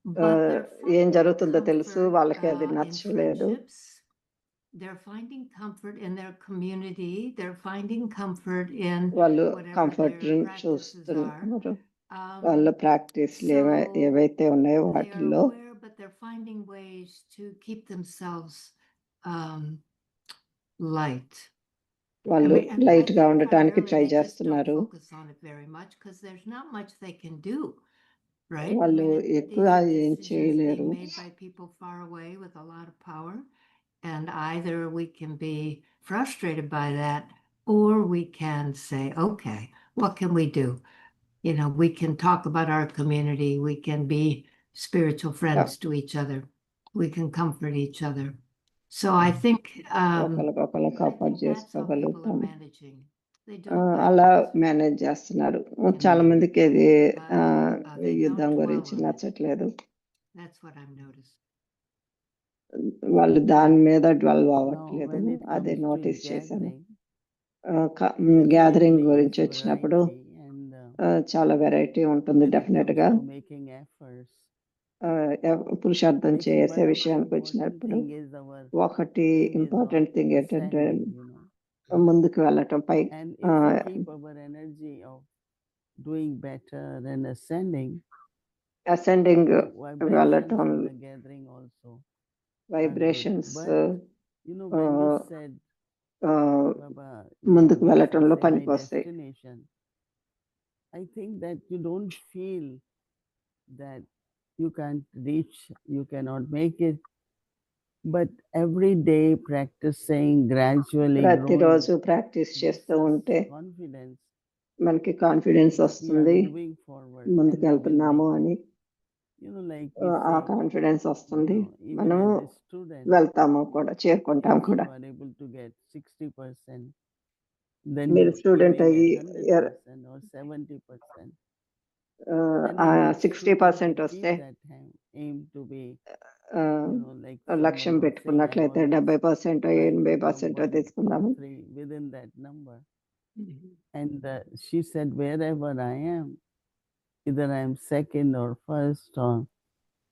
But they're ఏం finding జరుగుతుందో తెలుసు, comfort, వాళ్ళకి అది in నచ్చలేదు. friendships. They're finding comfort in their community. They're finding comfort in వాళ్ళు whatever comfort their practices are. చూస్తున్నారు. వాళ్ళ ప్రాక్టీస్లు ఏవైతే ఉన్నాయో They are వాటిల్లో aware, but they're finding ways to keep themselves light. వాళ్ళు And I లైట్ గా think ఉండటానికి primarily try they just don't చేస్తున్నారు. focus on it very much because there's not much they can do, right? వాళ్ళు These ఎక్కువ are ఏం decisions చేయలేరు. being made by people far away with a lot of power. And either we can be frustrated by that, or we can say, okay, what can we do? We can talk about our community. We can be spiritual friends to each other. We can comfort each other. So I think ఒకరికొకరు comfort that's how people are చేసుకోగలుగుతాము. managing. They don't like అలా it. Manage చేస్తున్నారు. చాలా మందికి ఇది They యుద్ధం don't గురించి dwell on it. నచ్చట్లేదు. That's what I've noticed. వాళ్ళు దాని మీద డ్వెల్వ్ Now, అవ్వట్లేదు. when it అదే comes to నోటీస్ చేశాను. gathering, గ్యాదరింగ్ definitely గురించి it's వచ్చినప్పుడు variety and చాలా వెరైటీ ఉంటుంది when it డెఫినెట్ comes గా. to making efforts, పురుషార్థం I think చేసే one of the విషయానికి important వచ్చినప్పుడు thing is our ఒకటి aim is of important thing ఏంటంటే ascending, ముందుకు వెళ్ళటం పై And if we keep our energy of doing better and ascending, ascending the vibrations వెళ్ళటం in the gathering also are good. Vibrations But when you said, Baba, ముందుకు reach వెళ్ళటంలో the high పనికి వస్తాయి. destination, I think that you don't feel that you can't reach, you cannot make it. But every day practicing, gradually growing, ప్రతిరోజు practice gives చేస్తూ us ఉంటే confidence మనకి confidence that we are వస్తుంది moving forward ముందుకు and we will వెళ్తున్నాము make అని it. Like we ఆ say, confidence వస్తుంది even మనము as a student, వెళ్తాము కూడా చేరుకుంటాం if కూడా. you are able to get 60%, then మీరు you స్టూడెంట్ aiming అయ్యి at 100% or 70%. And ఆ every 60% student will వస్తే keep that aim to be, ఆ, like లక్ష్యం someone was saying, I పెట్టుకున్నట్లయితే always 70% try to 80% come 1, తీసుకుందాము. 2, 3 within that number. And she said, wherever I am, either I am second or first, or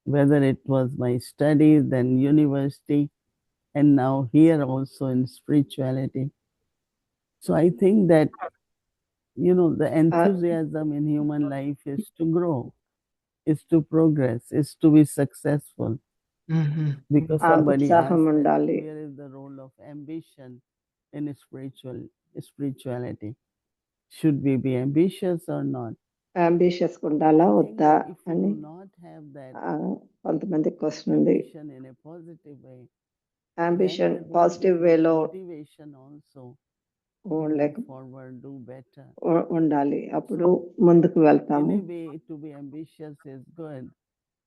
whether it was my studies, then university, and now here also in spirituality. So I think that, the enthusiasm in human life is to grow, is to progress, is to be successful. Because ఆ somebody ఉత్సాహం asked that, ఉండాలి. where is the role of ambition in spirituality? Should we be ambitious or not? Ambitious I ఉండాలా think వద్దా that if we అని do not have that కొంతమంది question ఉంది. ambition in a positive way, ambition then there won't positive be that వేలో motivation also to లేక move forward, do better. ఉండాలి, అప్పుడు ముందుకు వెళ్తాము. In a way, to be ambitious is good.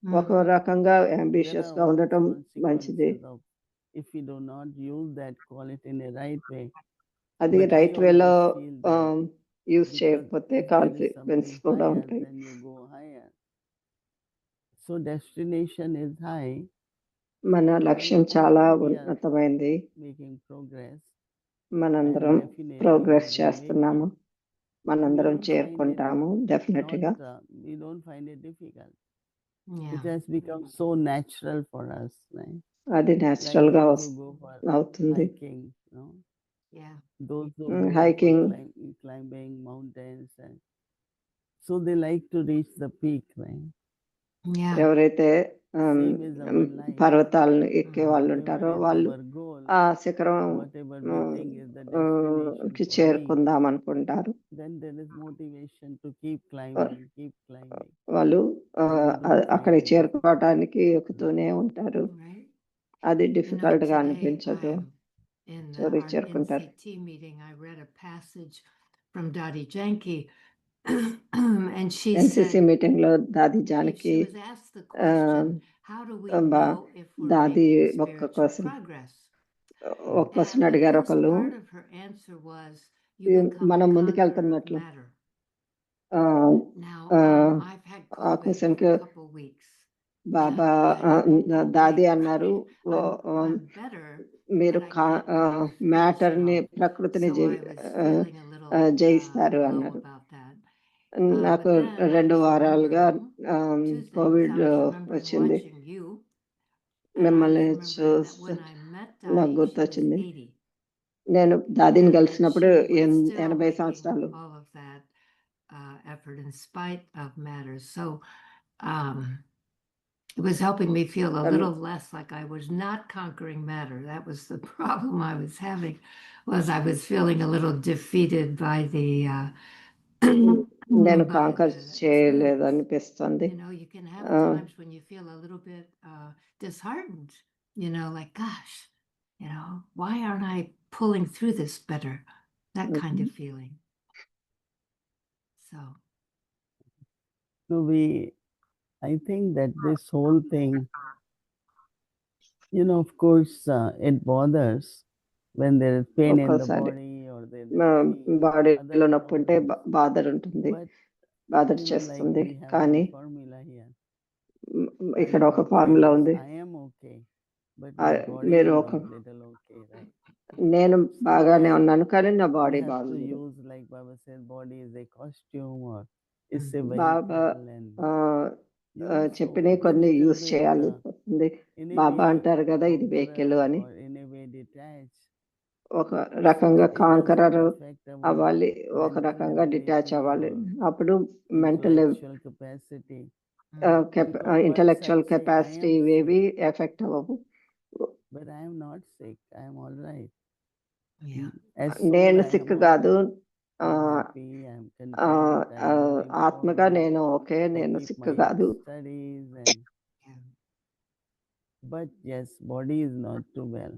ఒక రకంగా There అంబిషియస్ are గా ఉండటం always మంచిది. consequences of if we do not use that quality in a right way. అది But I రైట్ వేలో always feel that use because చేయకపోతే if there is consequence something కూడా higher, ఉంటాయి. then you go higher. So destination is high, మన and లక్ష్యం I చాలా think we are ఉన్నతమైంది. making progress, and మనందరం definitely we progress will make చేస్తున్నాము. it. మనందరం We don't find it చేరుకుంటాము డెఫినెట్ గా. we don't find it difficult. Yeah. It has become so natural for us, right? అది Like natural గా those who go for అవుతుంది. hiking, Yeah. those who Mm, go for hiking. climbing mountains, and so they like to reach the peak, right? Yeah. ఎవరైతే Same is our life. పర్వతాలను ఎక్కే వాళ్ళు Whatever ఉంటారో is వాళ్ళు our goal, ఆ శిఖరం whatever we think is the destination కి for me, చేరుకుందాం అనుకుంటారు. then there is motivation to keep climbing. వాళ్ళు Then we don't అక్కడికి find it చేరుకోవడానికి ఎక్కుతూనే ఉంటారు. Right. అది డిఫికల్ట్ గా today అనిపించదు. in Sorry, our చేరుకుంటారు. NCT meeting, I read a passage from Dadi Janki, and she NCC said, meeting లో దాది she Janaki was asked the question, how do we know if we're దాది making ఒక్క spiritual question progress? ఒక question And the అడిగారు first ఒకళ్ళు, part of her answer was, you become మనం a conqueror of ముందుకెళ్తున్నట్లు. matter. ఆ, Now, ఆ, I've had ఆ COVID question for కి a couple weeks. Baba and I'm దాది okay, అన్నారు, right? I'm better, మీరు but I can't quite finish matter ని it off. ప్రకృతిని So I was feeling a little జయిస్తారు low అన్నారు. about that. నాకు But then I 2 was వారాలుగా remembering 2 things. Covid I was remembering వచ్చింది. watching you, and I was మిమ్మల్ని remembering that చూస్తే when I met నాకు Dadi, she was గుర్తొచ్చింది. 80. నేను దాదిని And that కలిసినప్పుడు she was still 80 making సంవత్సరాలు. all of that effort in spite of matters. So it was helping me feel a little less like I was not conquering matter. That was the problem I was having, was I was feeling a little defeated by the నేను by canker the చేయలేదు experience. అనిపిస్తుంది. You can have times when you feel a little bit disheartened, like, gosh, why aren't I pulling through this better? That kind of feeling. So. So I think that this whole thing, of course, it bothers when there is pain in the ఒక్కోసారి body or there is any బాడీలో other నొప్పి ఉంటే problems. బాధ ఉంటుంది, But బాధ like చేస్తుంది. we have కానీ one formula here. ఇక్కడ And ఒక it ఫార్ములా says, ఉంది. I am okay, but my body మీరు is ఒక not little okay, right? నేను బాగానే ఉన్నాను కానీ నా We బాడీ have to బాగుంది. use, like Baba said, body is a costume or it's a Baba vehicle, and know, చెప్పినవి so కొన్ని little యూజ్ bit చేయాలి వస్తుంది. in a బాబా way అంటారు కదా ఇది వెహికల్ conqueror అని, or in a way detached, ఒక so రకంగా that it does conqueror not affect our అవ్వాలి, ఒక mental రకంగా డిటాచ్ ability అవ్వాలి. or అప్పుడు mental intellectual capacity. Mm. Because once intellectual I say I capacity am ఇవేవి sick, effect అవ్వవు. but I am not sick, I am all right. Yeah. As soul, నేను I sick am all కాదు, right. ఆ, I'm happy, I'm ఆ, content, ఆ, I'm moving ఆత్మగా forward. నేను okay, I నేను keep సిక్ my కాదు. studies and Yeah. but yes, body is not too well.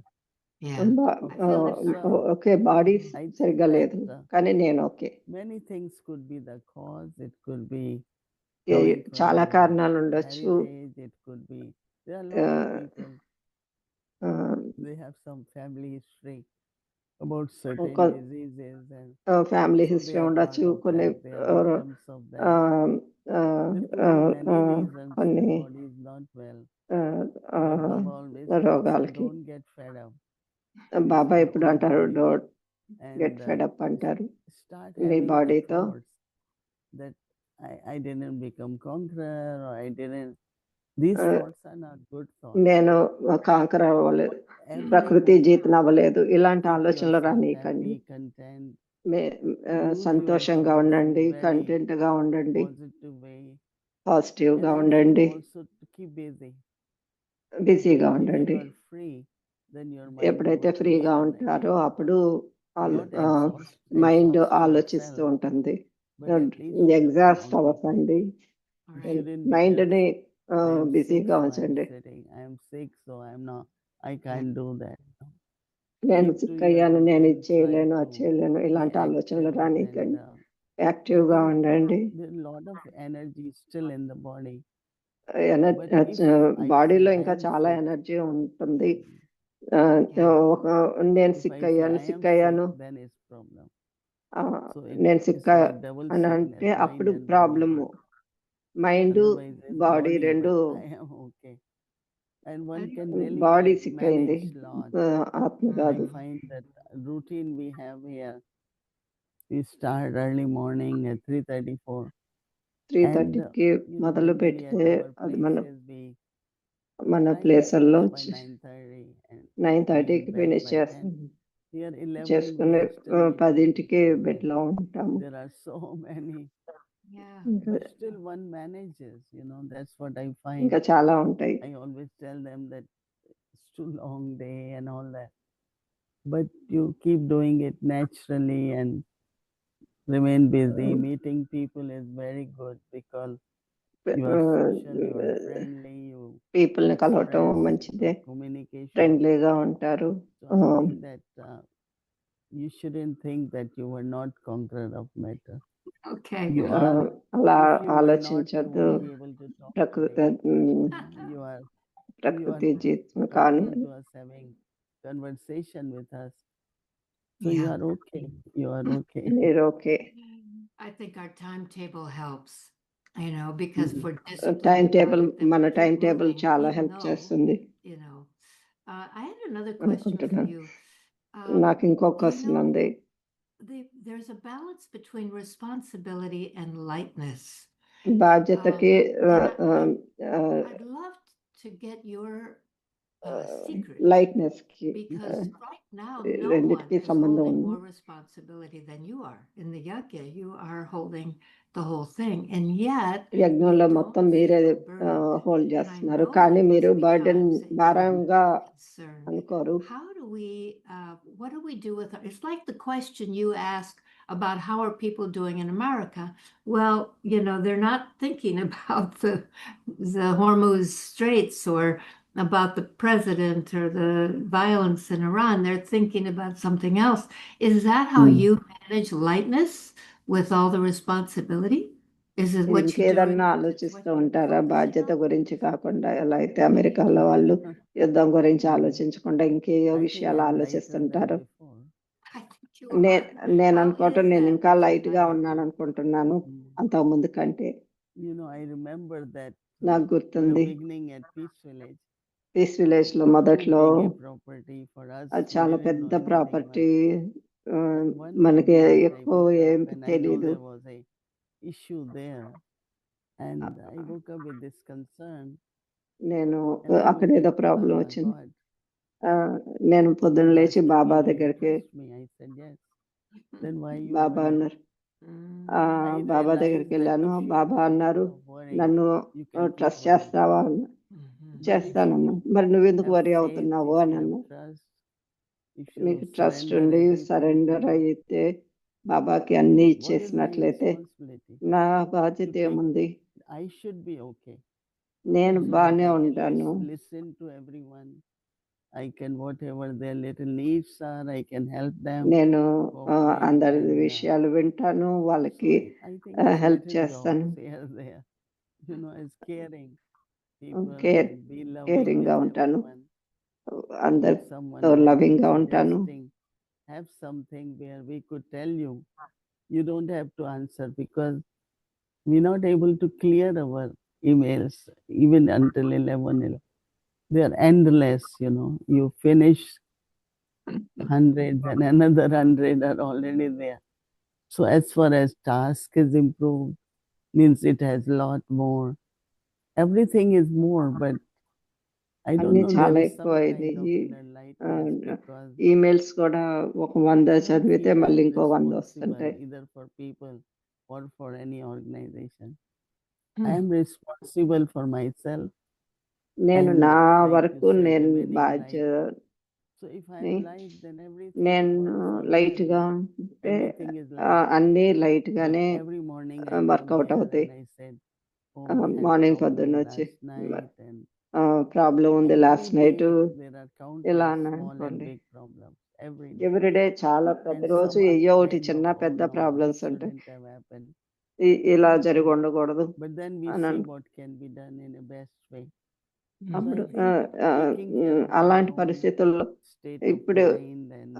Yeah. బా- I feel it's okay body I think సరిగ్గా లేదు, that కానీ నేను okay. many things could be the cause. It could be A- coming from చాలా our కారణాలు ఉండొచ్చు. heritage. It could be there are a lot of people. ఆ, They have some family history about certain కొ- diseases, and family so they history are part ఉండొచ్చు, of కొన్ని that. They are victims of that. ఆ, ఆ, There could ఆ, be many ఆ, reasons కొన్ని the body is not well. ఆ, ఆ, But Baba always tells us, రోగాలకి don't get fed up. Baba your ఎప్పుడు own అంటారు, body don't get and fed up అంటారు. start me having the బాడీతో thoughts that I didn't become conqueror or I didn't. These thoughts are not good thoughts. నేను canker అవ్వలేదు, Every ప్రకృతి moment జీతం అవ్వలేదు, ఇలాంటి keep ఆలోచనలు yourself రానీకండి. happy, content, use సంతోషంగా your thoughts in ఉండండి, very కంటెంట్ గా ఉండండి, positive way, పాజిటివ్ and గా I feel ఉండండి, also to keep busy. బిజీగా If you ఉండండి. are free, then your mind ఎప్పుడైతే goes ఫ్రీగా again and ఉంటారో again. అప్పుడు Not మైండ్ exhaust ఆలోచిస్తూ yourself, ఉంటుంది. but at least you become exhaust occupied. అవ్వకండి, all You right. shouldn't be mind just, ని I am sick, బిజీగా so I am ఉంచండి. sitting. I am sick, so I am not. I can't do that. నేను Keep to sick your అయ్యాను, నేను routine. ఇది Try చేయలేను, అది to చేయలేను, be ఇలాంటి ఆలోచనలు active, and రానీకండి. I యాక్టివ్ గా think ఉండండి. there's a lot of energy still in the body. But energy if I బాడీలో say I ఇంకా am చాలా sick, ఎనర్జీ ఉంటుంది. Yeah. నేను if సిక్ I say అయ్యాను, I am సిక్ అయ్యాను, sick, then it's problem. ఆ, So నేను sick it's like double అని sickness, అంటే mind అప్పుడు and body problem. both. Mind Otherwise, it's body body, రెండు, but I am okay. And one can really body sick అయింది, manage lot. ఆత్మ I కాదు. find that routine we have here, we start early morning at 3:34, and 3:30కి మొదలు generally at పెడితే our అది మన places we మన try to ప్లేసుల్లో finish by 9:30 and 9:30కి be in bed finish by 10. Here 11 we చేసుకుని are still meeting 10కి people. Bed లో ఉంటాము. There are so many, Yeah. but still one manages. That's what I find. ఇంకా చాలా ఉంటాయి. I always tell them that it's too long day and all that, but you keep doing it naturally and remain busy. Meeting people is very good because you are social, you are friendly, you people ని కలవటం express మంచిదే, communication. ఫ్రెండ్లీగా ఉంటారు. So I think that you shouldn't think that you were not conqueror of matter. Okay. You are. అలా If you were not, you ఆలోచించద్దు. won't be able to talk ప్రకృతి today. You are ప్రకృతి జీతం కాను. talking to us, having conversation with us. So you Yeah. are okay. You are okay. మీరు okay. I think our timetable helps, because for time disciplined table, life, that we మన keep time table moving, చాలా even help though, చేస్తుంది I had another question for అనుకుంటున్నాను. you. నాకు ఇంకో question ఉంది. There's a balance between responsibility and lightness. బాధ్యతకి I'd love to get your secret, lightness కి because right now no one రెండిటికి is సంబంధం holding ఉంది. more responsibility than you are. In the yajna, you are holding the whole thing, and yet we యజ్ఞంలో don't మొత్తం మీరే feel burdened. Hold And I చేస్తున్నారు, know కానీ there మీరు must be burden times that you భారంగా are concerned. అనుకోరు. How do we, what do we do with it? It's like the question you asked about how are people doing in America? Well, they're not thinking about the Hormuz Straits or about the president or the violence in Iran. They're thinking about something else. Is that how you manage lightness with all the responsibility? Is it what you do? ఇంకేదన్నా ఆలోచిస్తూ ఉంటారా బాధ్యత గురించి కాకుండా? ఎలా అయితే అమెరికాలో వాళ్ళు యుద్ధం గురించి ఆలోచించకుండా ఇంకేయో I think విషయాలు I'm lighter ఆలోచిస్తుంటారు. than before. I think you నేను are. How అనుకోవటం is నేను that ఇంకా that you're లైట్ గా lighter? ఉన్నాను అనుకుంటున్నాను అంతకు ముందు కంటే. I remember that నాకు in the గుర్తుంది, beginning at Peace Village, peace village లో too మొదట్లో big a property for us. అది We చాలా didn't know పెద్ద anything property, much. And one మనకి night I ఎక్కువ woke ఏం up and I know తెలీదు. there was a issue there. And I woke up with this concern. నేను And I అక్కడ looked ఏదో at ప్రాబ్లం Baba, వచ్చింది. God. నేను పొద్దున్న He లేచి asked బాబా me, he దగ్గరికి asked me. I said, yes. Then why you Baba worry? అన్నారు. I Baba realized దగ్గరికి that వెళ్ళాను. if you బాబా have అన్నారు, habit of worrying, నన్ను you can keep trust worrying. చేస్తావా అన్న. But if చేస్తానన్నా. you మరి నువ్వెందుకు have వరి faith, అవుతున్నావు if అని you have అన్నా. trust, if మీకు you ట్రస్ట్ surrender ఉండి everything to సరెండర్ him, అయితే బాబాకి అన్ని what is my ఇచ్చేసినట్లయితే responsibility? నా బాధ్యత To take, ఏముంది? I should be okay. నేను So that బాగానే I can ఉంటాను. listen to everyone. I can, whatever their little needs are, I can help them. నేను cooperate అందరి and, విషయాలు వింటాను, so వాళ్ళకి I think it's help better చేస్తాను. jobs here, there, as caring people care and be loving caring with గా ఉంటాను, everyone. With అందరితో someone who loving is గా ఉంటాను. suggesting, have something where we could tell you, you don't have to answer because we're not able to clear our emails even until 11. They are endless, you finish hundreds and another 100 are already there. So as far as task is improved, means it has a lot more. Everything is more, but I don't అన్ని know, చాలా there is ఎక్కువ some అయింది. kind of inner lightness because emails కూడా ఒక 100 I don't చదివితే feel మళ్ళీ I'm ఇంకో 100 responsible వస్తుంటాయి. either for people or for any organization. Hmm. I am responsible for myself. నేను And నా like you వరకు said, నేను remaining light. బాధ్యత. So if I'm light, then everything నేను works out లైట్ గా well. ఉంటే Everything is light. అన్నీ light But గానే every morning I came work out here అవుతాయి. and I said, oh, we had morning problem పొద్దున్న వచ్చి last night, and problem ఉంది every last night day there are ఇలా countless అన్నా small and అనుకోండి. big problems every day. Everyday చాలా And ప్రతిరోజు some are ఏయో ఒకటి kind చిన్న of, పెద్ద oh no, ప్రాబ్లమ్స్ this ఉంటాయి. shouldn't have happened. ఇలా But జరిగి ఉండకూడదు but then we అని see what can be done in a best way. So I అప్పుడు think taking care of our అలాంటి own పరిస్థితుల్లో state of ఇప్పుడు mind and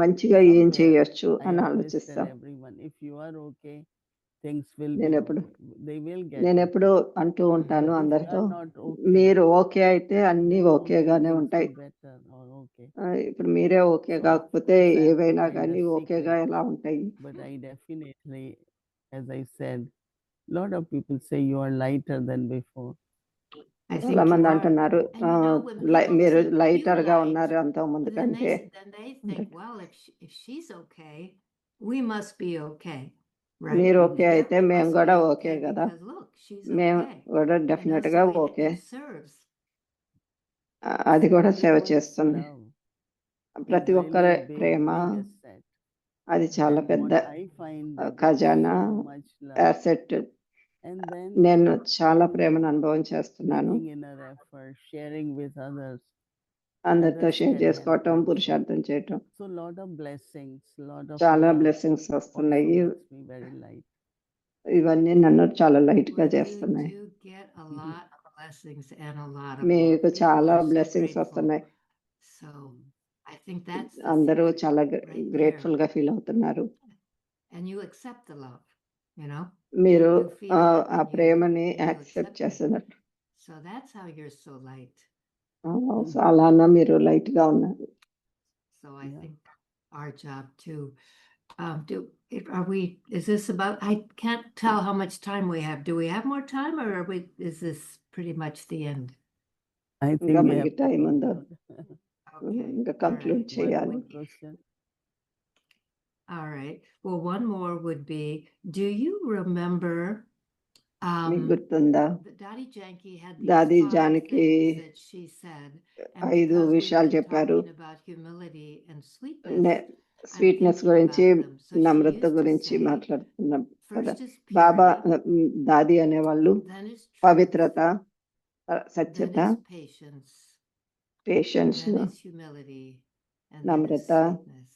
మంచిగా ఏం somewhere చేయొచ్చు I అని always tell ఆలోచిస్తాం. everyone, if you are okay, things will be నేను ఎప్పుడు okay. They will get నేను okay. ఎప్పుడు అంటూ But ఉంటాను if you అందరితో, are not okay, మీరు ఓకే అయితే అన్నీ then how can ఓకేగానే things ఉంటాయి. be better or okay? ఇప్పుడు మీరే ఓకే So of కాకపోతే course I have to ఏవైనా find కానీ a ఓకేగా secret. ఎలా ఉంటాయి. But I definitely, as I said, lot of people say you are lighter than before. I think చాలా you మంది are. అంటున్నారు And you know, when people మీరు see you lighter గా light, ఉన్నారు అంత ముందు then కంటే. they think, well, if she's okay, we must be okay, right? మీరు ఓకే Yeah, అయితే we మేము must కూడా be ఓకే okay కదా, because look, she's మేము okay. కూడా You know, డెఫినెట్ so గా it ఓకే. serves. అది కూడా సేవ Everyone's చేస్తుంది. love ప్రతి is ఒక్కరి really ప్రేమ big asset. అది చాలా And పెద్ద what I find that there is ఖజానా, so much love. Asset. And then నేను చాలా through ప్రేమను అనుభవం చేస్తున్నాను. making inner effort, sharing with others, అందరితో others షేర్ can help చేసుకోవటం, also. పురుషార్థం చేయటం, So lot of blessings, lot of చాలా love బ్లెస్సింగ్స్ also వస్తున్నాయి. makes me very light. ఇవన్నీ నన్ను చాలా లైట్ గా Well, you చేస్తున్నాయి. do get a lot of blessings and a lot of love. మీకు People చాలా are so బ్లెస్సింగ్స్ grateful. వస్తున్నాయి. So I think that's the అందరూ secret చాలా right there. గ్రేట్ఫుల్ గా ఫీల్ అవుతున్నారు. And you accept the love, you know? మీరు You feel it ఆ and ప్రేమని you యాక్సెప్ట్ accept it. చేస్తున్నారు. So that's how you're so light. So అలానా మీరు లైట్ గా ఉన్నారు. So I Yeah. think our job too. Is this about, I can't tell how much time we have. Do we have more time or is this pretty much the end? I think ఇంకా we మనకి have to time ఉందా? conclude. Okay. ఇంకా all conclude right. చేయాలి. One more question. All right. Well, one more would be, do you remember మీకు గుర్తుందా? Dadi Janki had దాది these 5 Janaki things that she said, and 5 because we've విషయాలు been చెప్పారు. talking about humility and sweetness, sweetness thinking గురించి, about them. So she Namrata used to గురించి say, మాట్లాడుతున్నాం కదా. first is Baba purity, దాది అనేవాళ్ళు then is truth, పవిత్రత, then సత్యత, is patience, patience, then is humility, and then is Namrata, sweetness.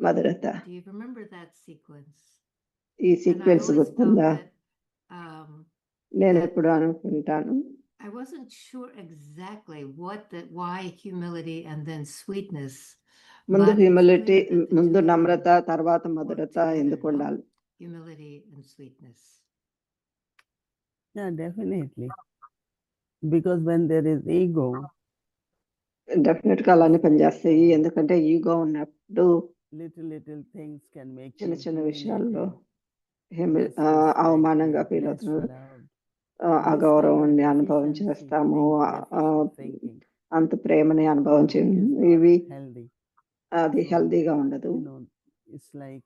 మధురత. Do you remember that sequence? ఈ And I sequence always felt గుర్తుందా? that నేను that ఎప్పుడు అనుకుంటాను, I wasn't sure exactly why humility and then sweetness, ముందు but it's humility, clear that the ముందు two of Namrata, them తర్వాత work మధురత together, ఎందుకు no? ఉండాలి? Humility and sweetness. Yeah, definitely. Because when there is ego, definite గా అలానే పనిచేస్తాయి. ఎందుకంటే ego ఉన్నప్పుడు little things can make చిన్న you చిన్న విషయాల్లో humiliated. less respect, అవమానంగా less ఫీల్ అవుతున్నారు, loved. These kind of అగౌరవాన్ని అనుభవం deficiency చేస్తాము, bring deficient thinking. అంత ప్రేమని అనుభవించి It is not ఇవి healthy. అది So, హెల్దీగా ఉండదు. you know, it's like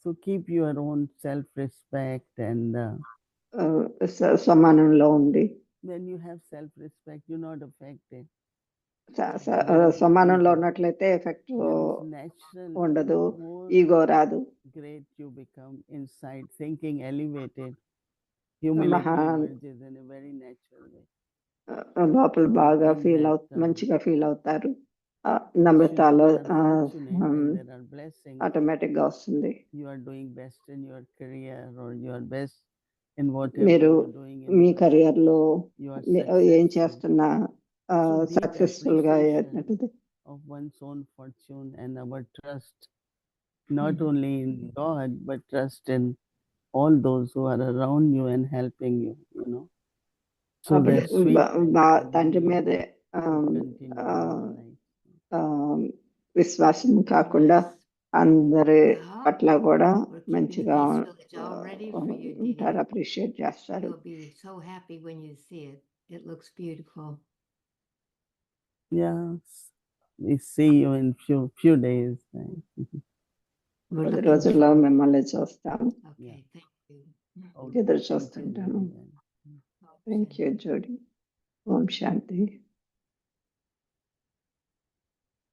so keep your own self-respect, and సమానంలో ఉంది. when you have self-respect, you're not affected. సమానంలో ఉన్నట్లయితే ఎఫెక్ట్ Then it's natural, ఉండదు, more ఈగో రాదు. great you become inside, thinking elevated, humility మహాన్ emerges in a very natural way. లోపల So I బాగా think feel that మంచిగా feel అవుతారు. you నమ్రతలో are fortunate and there are blessings. Automatic గా వస్తుంది. You are doing best in your career, or you are best in whatever మీరు you are doing in me your life. Career లో You are ఏం successful. చేస్తున్నా So deep successful గా appreciation of one's own fortune and our trust, not only in God, but trust in all those who are around you and helping you, you know. So that sweetness తండ్రి and మీదే will continue in your life. విశ్వాసం కాకుండా అందరి Yeah. పట్ల కూడా We're keeping the మంచిగా peace village all ready for you, ఉంటారు, Dee. Appreciate చేస్తారు. You'll be so happy when you see it. It looks beautiful. Yeah, we see you in few days. Right? We're కొద్ది looking రోజుల్లో forward. మిమ్మల్ని చూస్తాం, Okay, thank you. Okay, ఎదురు thank you, చూస్తుంటాము. Judy. Oh, thank you Shanti. జోడి. ఓం శాంతి.